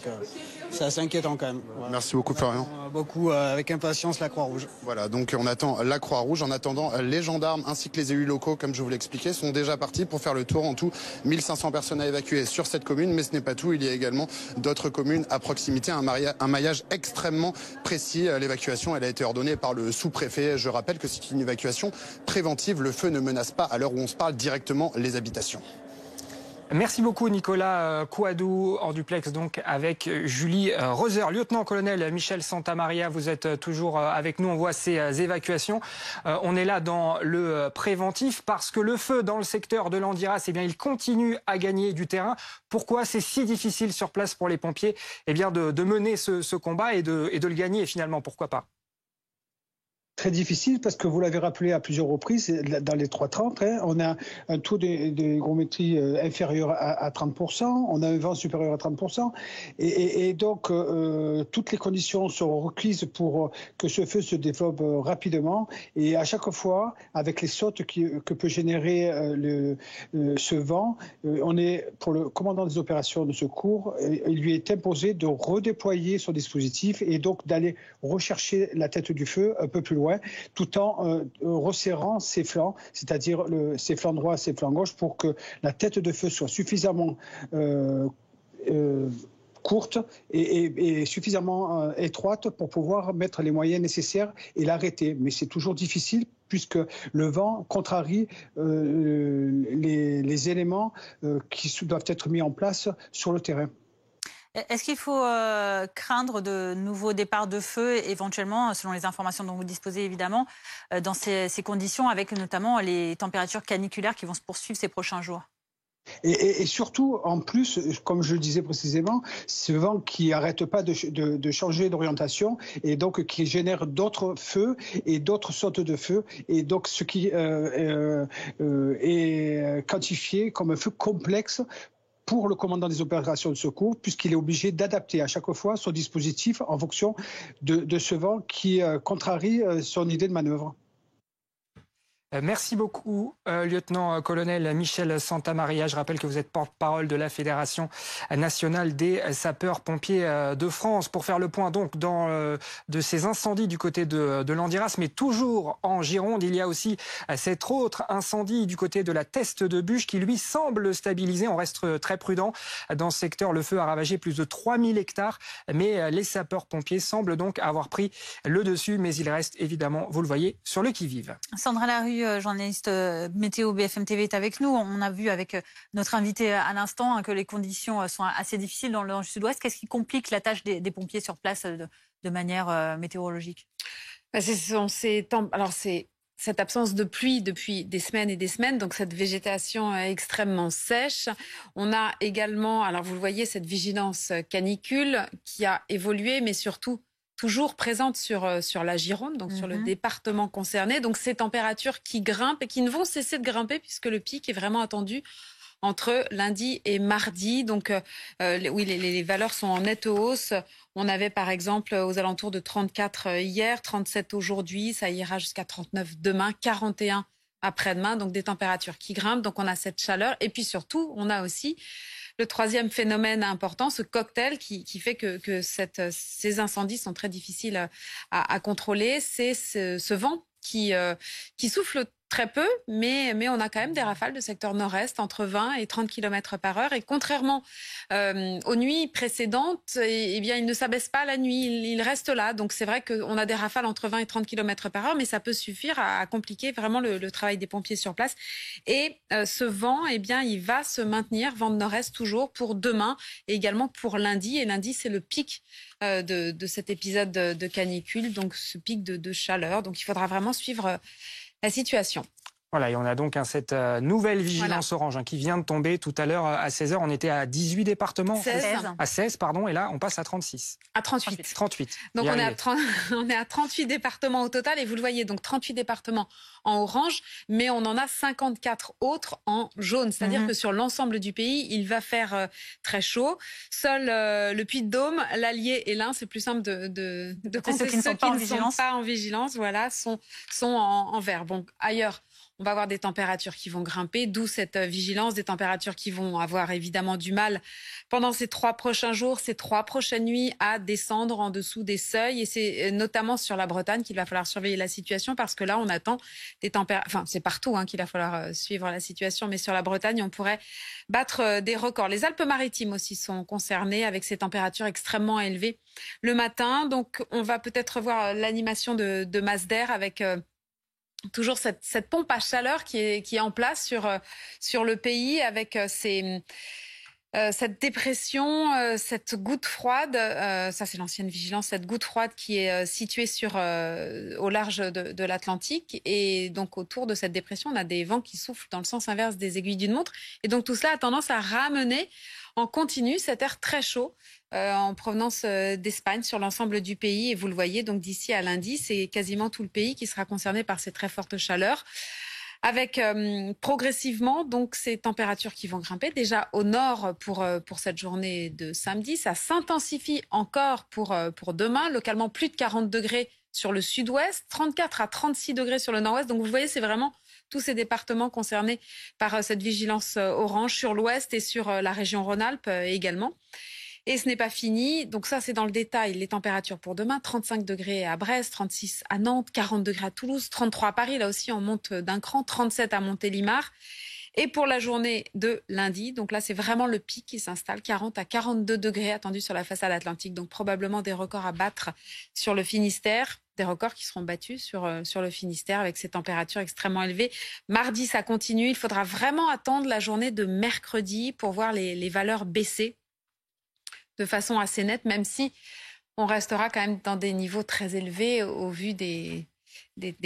c'est assez inquiétant quand même. Ouais. Merci beaucoup Florian. Beaucoup, avec impatience, la Croix-Rouge. Voilà, donc on attend la Croix-Rouge, en attendant les gendarmes ainsi que les élus locaux, comme je vous l'expliquais, sont déjà partis pour faire le tour. En tout, 1500 personnes à évacuer sur cette commune, mais ce n'est pas tout, il y a également d'autres communes à proximité, un maillage extrêmement précis. L'évacuation, elle a été ordonnée par le sous-préfet. Je rappelle que c'est une évacuation préventive. Le feu ne menace pas, à l'heure où on se parle, directement les habitations. Merci beaucoup Nicolas Coadou en duplex donc avec Julie Roser. Lieutenant-colonel Michel Santamaria, vous êtes toujours avec nous, on voit ces évacuations. On est là dans le préventif parce que le feu dans le secteur de Landiras, eh bien, il continue à gagner du terrain. Pourquoi c'est si difficile sur place pour les pompiers eh bien, de mener ce combat et de le gagner finalement, pourquoi pas? Très difficile parce que vous l'avez rappelé à plusieurs reprises, dans les 330, on a un taux d'hygrométrie inférieur à 30%, on a un vent supérieur à 30%, et donc toutes les conditions sont requises pour que ce feu se développe rapidement, et à chaque fois, avec les sautes que peut générer ce vent, on est, pour le commandant des opérations de secours, il lui est imposé de redéployer son dispositif et donc d'aller rechercher la tête du feu un peu plus loin, tout en resserrant ses flancs, c'est-à-dire ses flancs droits, ses flancs gauches, pour que la tête de feu soit suffisamment courte et suffisamment étroite pour pouvoir mettre les moyens nécessaires et l'arrêter. Mais c'est toujours difficile puisque le vent contrarie les éléments qui doivent être mis en place sur le terrain. Est-ce qu'il faut craindre de nouveaux départs de feu, éventuellement, selon les informations dont vous disposez évidemment, dans ces conditions, avec notamment les températures caniculaires qui vont se poursuivre ces prochains jours? Et surtout, en plus, comme je le disais précisément, ce vent qui n'arrête pas de changer d'orientation et donc qui génère d'autres feux et d'autres sortes de feux, et donc ce qui est quantifié comme un feu complexe pour le commandant des opérations de secours, puisqu'il est obligé d'adapter à chaque fois son dispositif en fonction de ce vent qui contrarie son idée de manœuvre. Merci beaucoup, lieutenant-colonel Michel Santamaria. Je rappelle que vous êtes porte-parole de la Fédération nationale des sapeurs-pompiers de France. Pour faire le point donc de ces incendies du côté de Landiras, mais toujours en Gironde, il y a aussi cet autre incendie du côté de la Teste de Buch qui lui semble stabilisé. On reste très prudent. Dans ce secteur, le feu a ravagé plus de 3000 hectares, mais les sapeurs-pompiers semblent donc avoir pris le dessus, mais il reste évidemment, vous le voyez, sur le qui-vive. Sandra Larue, journaliste météo BFM TV, est avec nous. On a vu avec notre invité à l'instant que les conditions sont assez difficiles dans le sud-ouest. Qu'est-ce qui complique la tâche des pompiers sur place de manière météorologique? C'est cette absence de pluie depuis des semaines et des semaines, donc cette végétation extrêmement sèche. On a également, alors vous le voyez, cette vigilance canicule qui a évolué, mais surtout toujours présente sur la Gironde, donc sur le département concerné. Donc ces températures qui grimpent et qui ne vont cesser de grimper puisque le pic est vraiment attendu entre lundi et mardi. Donc oui, les valeurs sont en nette hausse. On avait par exemple aux alentours de 34 hier, 37 aujourd'hui, ça ira jusqu'à 39 demain, 41 après-demain. Donc des températures qui grimpent, donc on a cette chaleur. Et puis surtout, on a aussi le troisième phénomène important, ce cocktail qui fait que ces incendies sont très difficiles à contrôler, c'est ce vent qui souffle très peu, mais on a quand même des rafales de secteur nord-est entre 20 et 30 km par heure. Et contrairement aux nuits précédentes, eh bien, il ne s'abaisse pas la nuit, il reste là. Donc c'est vrai qu'on a des rafales entre 20 et 30 km par heure, mais ça peut suffire à compliquer vraiment le travail des pompiers sur place. Et ce vent, eh bien, il va se maintenir, vent de nord-est toujours pour demain et également pour lundi. Et lundi, c'est le pic de cet épisode de canicule, donc ce pic de chaleur. Donc il faudra vraiment suivre la situation. Voilà, et on a donc cette nouvelle vigilance orange qui vient de tomber tout à l'heure à 16h. On était à 18 départements. 16. À 16, pardon, et là, on passe à 36. À 38. 38. Donc on est à 38 départements au total, et vous le voyez, donc 38 départements en orange, mais on en a 54 autres en jaune. C'est-à-dire que sur l'ensemble du pays, il va faire très chaud. Seul le Puy-de-Dôme, l'Allier et l'Ain, c'est plus simple de compter ceux qui ne sont pas en vigilance, voilà, sont en vert. Bon, ailleurs, on va avoir des températures qui vont grimper, d'où cette vigilance, des températures qui vont avoir évidemment du mal pendant ces 3 prochains jours, ces 3 prochaines nuits à descendre en dessous des seuils. Et c'est notamment sur la Bretagne qu'il va falloir surveiller la situation, parce que là, on attend des températures... Enfin, c'est partout qu'il va falloir suivre la situation, mais sur la Bretagne, on pourrait battre des records. Les Alpes-Maritimes aussi sont concernées avec ces températures extrêmement élevées le matin. Donc, on va peut-être voir l'animation de masses d'air avec... toujours cette pompe à chaleur qui est en place sur le pays, avec cette dépression, cette goutte froide. Ça, c'est l'ancienne vigilance, cette goutte froide qui est située au large de l'Atlantique. Et donc, autour de cette dépression, on a des vents qui soufflent dans le sens inverse des aiguilles d'une montre. Et donc, tout cela a tendance à ramener en continu cet air très chaud en provenance d'Espagne sur l'ensemble du pays. Et vous le voyez, donc d'ici à lundi, c'est quasiment tout le pays qui sera concerné par ces très fortes chaleurs, avec progressivement donc ces températures qui vont grimper. Déjà au nord pour cette journée de samedi, ça s'intensifie encore pour demain. Localement, plus de 40 degrés sur le sud-ouest, 34 à 36 degrés sur le nord-ouest. Donc vous voyez, c'est vraiment tous ces départements concernés par cette vigilance orange sur l'ouest et sur la région Rhône-Alpes également. Et ce n'est pas fini. Donc ça, c'est dans le détail. Les températures pour demain, 35 degrés à Brest, 36 à Nantes, 40 degrés à Toulouse, 33 à Paris. Là aussi, on monte d'un cran, 37 à Montélimar. Et pour la journée de lundi, donc là, c'est vraiment le pic qui s'installe, 40 à 42 degrés attendus sur la façade atlantique. Donc probablement des records à battre sur le Finistère. Des records qui seront battus sur le Finistère avec ces températures extrêmement élevées. Mardi, ça continue. Il faudra vraiment attendre la journée de mercredi pour voir les valeurs baisser de façon assez nette, même si on restera quand même dans des niveaux très élevés au vu des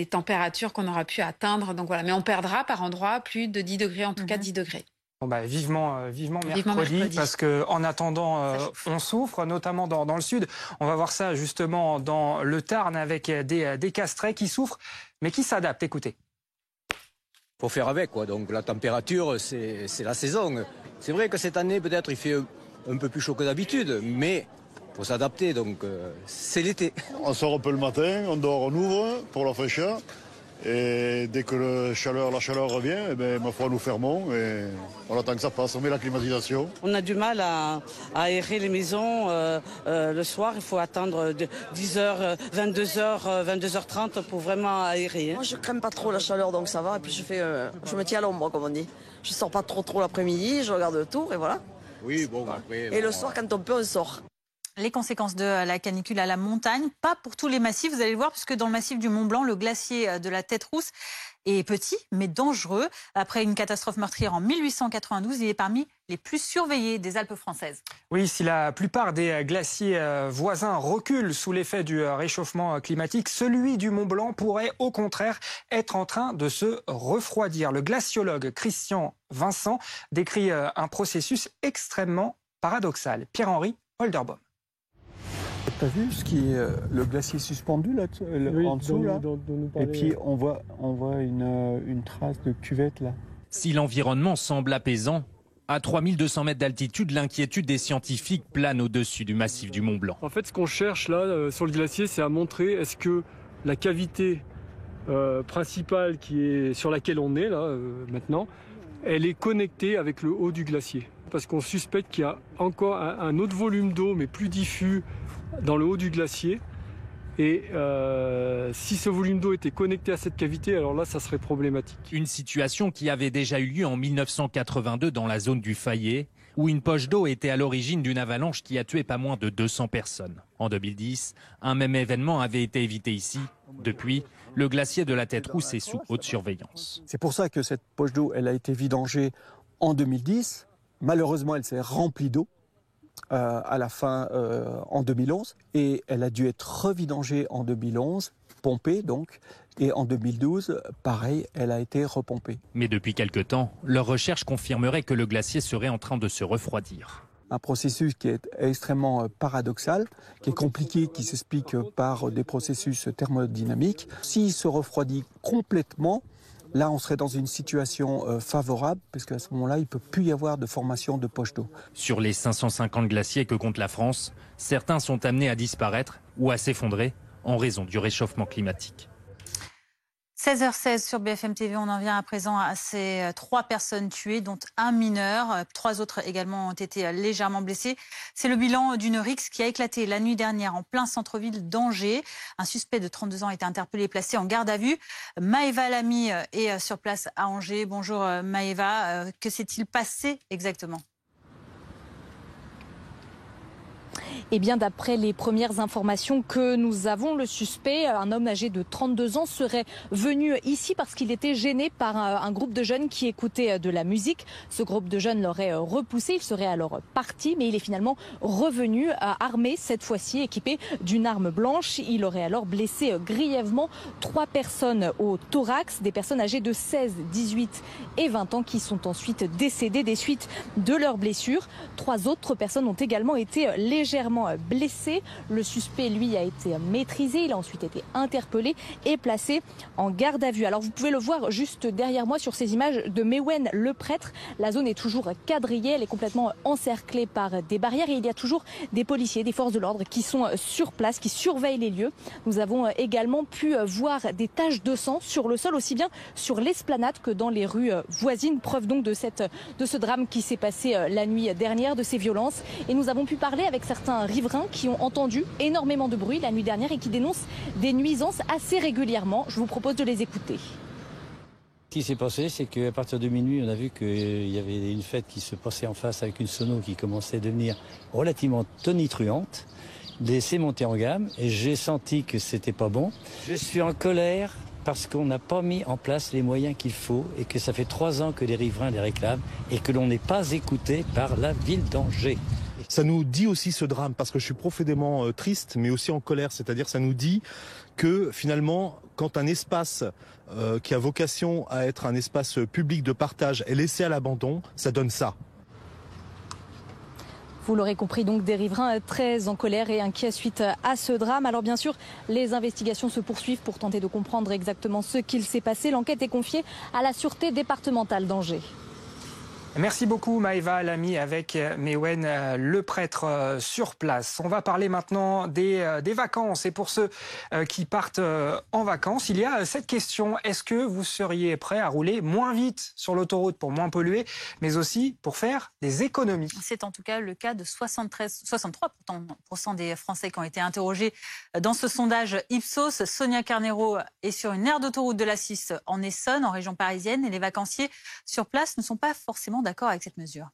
températures qu'on aura pu atteindre. Donc voilà, mais on perdra par endroits plus de 10 degrés, en tout cas 10 degrés. Bon bah vivement mercredi, parce que en attendant on souffre, notamment dans le sud. On va voir ça justement dans le Tarn avec des castrets qui souffrent mais qui s'adaptent. Écoutez. Faut faire avec quoi. Donc la température c'est la saison. C'est vrai que cette année peut-être il fait un peu plus chaud que d'habitude, mais faut s'adapter, donc c'est l'été. On sort un peu le matin, on dort, on ouvre pour la fraîcheur. Et dès que la chaleur revient, eh ben, ma foi, nous fermons et on attend que ça passe. On met la climatisation. On a du mal à aérer les maisons le soir. Il faut attendre 10h, 22h, 22h30 pour vraiment aérer. Moi, je crains pas trop la chaleur, donc ça va. Et puis je me tiens à l'ombre, comme on dit. Je sors pas trop l'après-midi, je regarde le tour et voilà. Oui, bon, après... Et le soir, quand on peut, on sort. Les conséquences de la canicule à la montagne, pas pour tous les massifs, vous allez le voir, puisque dans le massif du Mont Blanc, le glacier de la Tête-Rousse est petit, mais dangereux. Après une catastrophe meurtrière en 1892, il est parmi les plus surveillés des Alpes françaises. Oui, si la plupart des glaciers voisins reculent sous l'effet du réchauffement climatique, celui du Mont Blanc pourrait au contraire être en train de se refroidir. Le glaciologue Christian Vincent décrit un processus extrêmement paradoxal. Pierre-Henri Holderbaum. T'as vu ce qui est le glacier suspendu là, oui, en dessous là, et puis on voit une trace de cuvette là. Si l'environnement semble apaisant, à 3200 mètres d'altitude, l'inquiétude des scientifiques plane au-dessus du massif du Mont Blanc. En fait, ce qu'on cherche là sur le glacier, c'est à montrer est-ce que la cavité principale sur laquelle on est là maintenant, elle est connectée avec le haut du glacier. Parce qu'on suspecte qu'il y a encore un autre volume d'eau, mais plus diffus, dans le haut du glacier. Et si ce volume d'eau était connecté à cette cavité, alors là, ça serait problématique. Une situation qui avait déjà eu lieu en 1982 dans la zone du Fayet, où une poche d'eau était à l'origine d'une avalanche qui a tué pas moins de 200 personnes. En 2010, un même événement avait été évité ici. Depuis, le glacier de la Tête-Rousse est sous haute surveillance. C'est pour ça que cette poche d'eau, elle a été vidangée en 2010. Malheureusement, elle s'est remplie d'eau à la fin en 2011 et elle a dû être revidangée en 2011, pompée donc, et en 2012, pareil, elle a été repompée. Mais depuis quelque temps, leurs recherches confirmeraient que le glacier serait en train de se refroidir. Un processus qui est extrêmement paradoxal, qui est compliqué, qui s'explique par des processus thermodynamiques. S'il se refroidit complètement, là, on serait dans une situation favorable, parce qu'à ce moment-là, il ne peut plus y avoir de formation de poche d'eau. Sur les 550 glaciers que compte la France, certains sont amenés à disparaître ou à s'effondrer en raison du réchauffement climatique. 16h16 sur BFM TV, on en vient à présent à ces 3 personnes tuées, dont un mineur. 3 autres également ont été légèrement blessés. C'est le bilan d'une rixe qui a éclaté la nuit dernière en plein centre-ville d'Angers. Un suspect de 32 ans a été interpellé et placé en garde à vue. Maëva Lamy est sur place à Angers. Bonjour Maëva, que s'est-il passé exactement ? Eh bien, d'après les premières informations que nous avons, le suspect, un homme âgé de 32 ans, serait venu ici parce qu'il était gêné par un groupe de jeunes qui écoutaient de la musique. Ce groupe de jeunes l'aurait repoussé, il serait alors parti, mais il est finalement revenu armé, cette fois-ci équipé d'une arme blanche. Il aurait alors blessé grièvement 3 personnes au thorax, des personnes âgées de 16, 18 et 20 ans qui sont ensuite décédées des suites de leurs blessures. 3 autres personnes ont également été légèrement blessé. Le suspect, lui, a été maîtrisé. Il a ensuite été interpellé et placé en garde à vue. Alors, vous pouvez le voir juste derrière moi sur ces images de Mewen, le prêtre. La zone est toujours quadrillée. Elle est complètement encerclée par des barrières et il y a toujours des policiers, des forces de l'ordre qui sont sur place, qui surveillent les lieux. Nous avons également pu voir des taches de sang sur le sol, aussi bien sur l'esplanade que dans les rues voisines. Preuve donc de ce drame qui s'est passé la nuit dernière, de ces violences. Et nous avons pu parler avec certains riverains qui ont entendu énormément de bruit la nuit dernière et qui dénoncent des nuisances assez régulièrement. Je vous propose de les écouter. Ce qui s'est passé, c'est qu'à partir de minuit, on a vu qu'il y avait une fête qui se passait en face avec une sono qui commençait à devenir relativement tonitruante. C'est monté en gamme et j'ai senti que c'était pas bon. Je suis en colère parce qu'on n'a pas mis en place les moyens qu'il faut et que ça fait 3 ans que les riverains les réclament et que l'on n'est pas écouté par la ville d'Angers. Ça nous dit aussi ce drame, parce que je suis profondément triste, mais aussi en colère. C'est-à-dire ça nous dit que finalement, quand un espace qui a vocation à être un espace public de partage est laissé à l'abandon, ça donne ça. Vous l'aurez compris, donc des riverains très en colère et inquiets suite à ce drame. Alors bien sûr, les investigations se poursuivent pour tenter de comprendre exactement ce qu'il s'est passé. L'enquête est confiée à la Sûreté départementale d'Angers. Merci beaucoup Maëva Lamy avec Mewen, le prêtre sur place. On va parler maintenant des vacances. Et pour ceux qui partent en vacances, il y a cette question. Est-ce que vous seriez prêt à rouler moins vite sur l'autoroute pour moins polluer, mais aussi pour faire des économies? C'est en tout cas le cas de 63% des Français qui ont été interrogés dans ce sondage Ipsos. Sonia Carnero est sur une aire d'autoroute de l'A6 en Essonne, en région parisienne. Et les vacanciers sur place ne sont pas forcément d'accord avec cette mesure.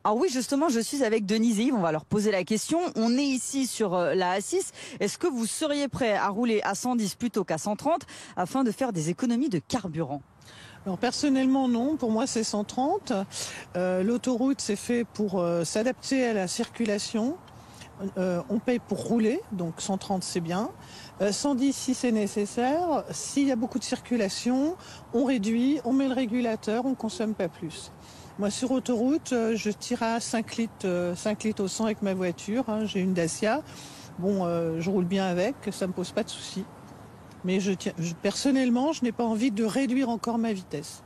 Alors oui, justement, je suis avec Denise et Yves, on va leur poser la question. On est ici sur la A6. Est-ce que vous seriez prêt à rouler à 110 plutôt qu'à 130 afin de faire des économies de carburant? Alors personnellement non, pour moi c'est 130. L'autoroute c'est fait pour s'adapter à la circulation. On paye pour rouler, donc 130 c'est bien. 110 si c'est nécessaire. S'il y a beaucoup de circulation, on réduit, on met le régulateur, on ne consomme pas plus. Moi sur autoroute, je tire à 5 litres au 100 avec ma voiture. J'ai une Dacia. Bon, je roule bien avec, ça ne me pose pas de soucis. Mais personnellement, je n'ai pas envie de réduire encore ma vitesse.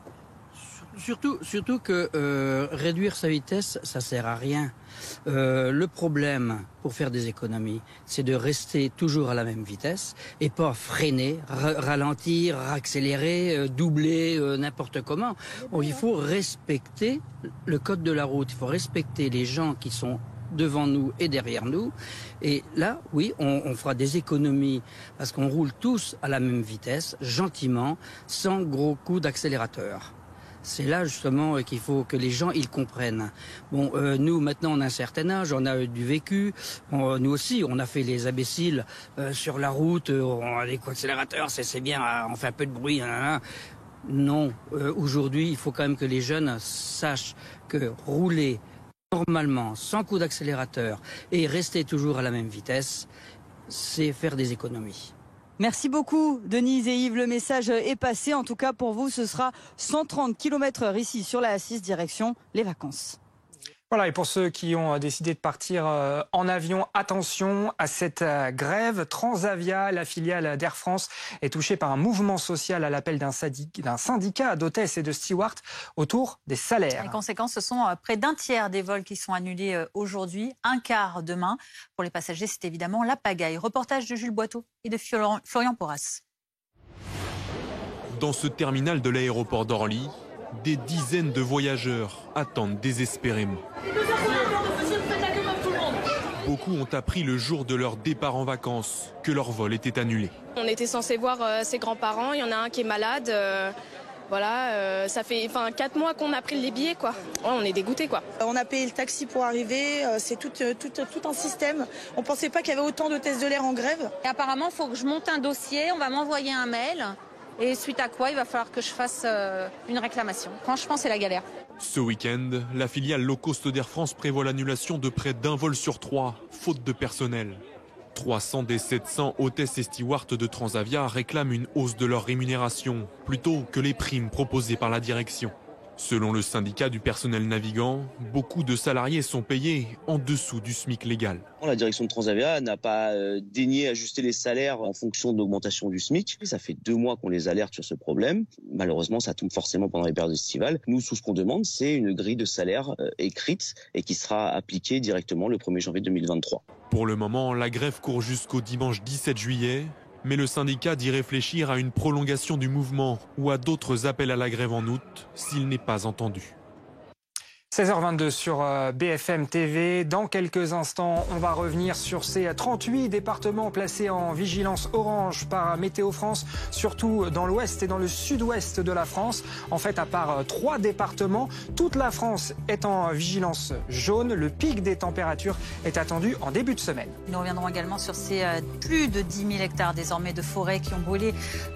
Surtout que réduire sa vitesse, ça sert à rien. Le problème pour faire des économies, c'est de rester toujours à la même vitesse et pas freiner, ralentir, accélérer, doubler n'importe comment. Bon, il faut respecter le code de la route, il faut respecter les gens qui sont devant nous et derrière nous. Et là, oui, on fera des économies parce qu'on roule tous à la même vitesse, gentiment, sans gros coups d'accélérateur. C'est là justement qu'il faut que les gens ils comprennent. Bon, nous maintenant on a un certain âge, on a du vécu. Nous aussi, on a fait les imbéciles sur la route. On a des coups d'accélérateur, c'est bien, on fait un peu de bruit. Non, aujourd'hui, il faut quand même que les jeunes sachent que rouler normalement, sans coup d'accélérateur et rester toujours à la même vitesse, c'est faire des économies. Merci beaucoup Denise et Yves, le message est passé. En tout cas pour vous, ce sera 130 km/h ici sur la A6 direction les vacances. Voilà, et pour ceux qui ont décidé de partir en avion, attention à cette grève. Transavia, la filiale d'Air France, est touchée par un mouvement social à l'appel d'un syndicat d'hôtesses et de stewards autour des salaires. Les conséquences, ce sont près d'un tiers des vols qui sont annulés aujourd'hui, un quart demain. Pour les passagers, c'est évidemment la pagaille. Reportage de Jules Boiteau et de Florian Porras. Dans ce terminal de l'aéroport d'Orly, des dizaines de voyageurs attendent désespérément. Beaucoup ont appris le jour de leur départ en vacances que leur vol était annulé. On était censé voir ses grands-parents, il y en a un qui est malade. Ça fait 4 mois qu'on a pris les billets, quoi. Ouais, on est dégoûtés, quoi. On a payé le taxi pour arriver, c'est tout un système. On ne pensait pas qu'il y avait autant d'hôtesses de l'air en grève. Et apparemment, il faut que je monte un dossier, on va m'envoyer un mail. Et suite à quoi, il va falloir que je fasse une réclamation. Franchement, c'est la galère. Ce week-end, la filiale low cost d'Air France prévoit l'annulation de près d'un vol sur 3, faute de personnel. 300 des 700 hôtesses et stewards de Transavia réclament une hausse de leur rémunération, plutôt que les primes proposées par la direction. Selon le syndicat du personnel navigant, beaucoup de salariés sont payés en dessous du SMIC légal. La direction de Transavia n'a pas daigné ajuster les salaires en fonction de l'augmentation du SMIC. Ça fait 2 mois qu'on les alerte sur ce problème. Malheureusement, ça tombe forcément pendant les périodes estivales. Nous, tout ce qu'on demande, c'est une grille de salaire écrite et qui sera appliquée directement le 1er janvier 2023. Pour le moment, la grève court jusqu'au dimanche 17 juillet. Mais le syndicat dit réfléchir à une prolongation du mouvement ou à d'autres appels à la grève en août s'il n'est pas entendu. 16h22 sur BFM TV. Dans quelques instants, on va revenir sur ces 38 départements placés en vigilance orange par Météo France, surtout dans l'ouest et dans le sud-ouest de la France. En fait, à part 3 départements, toute la France est en vigilance jaune. Le pic des températures est attendu en début de semaine. Nous reviendrons également sur ces plus de 10 000 hectares désormais de forêts qui ont brûlé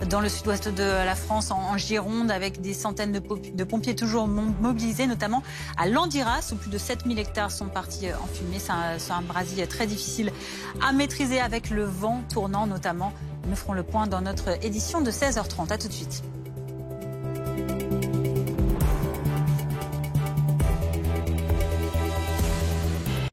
dans le sud-ouest de la France, en Gironde, avec des centaines de pompiers toujours mobilisés, notamment à Landiras, où plus de 7000 hectares sont partis en fumée. C'est un brasier très difficile à maîtriser avec le vent tournant notamment. Nous ferons le point dans notre édition de 16h30. À tout de suite.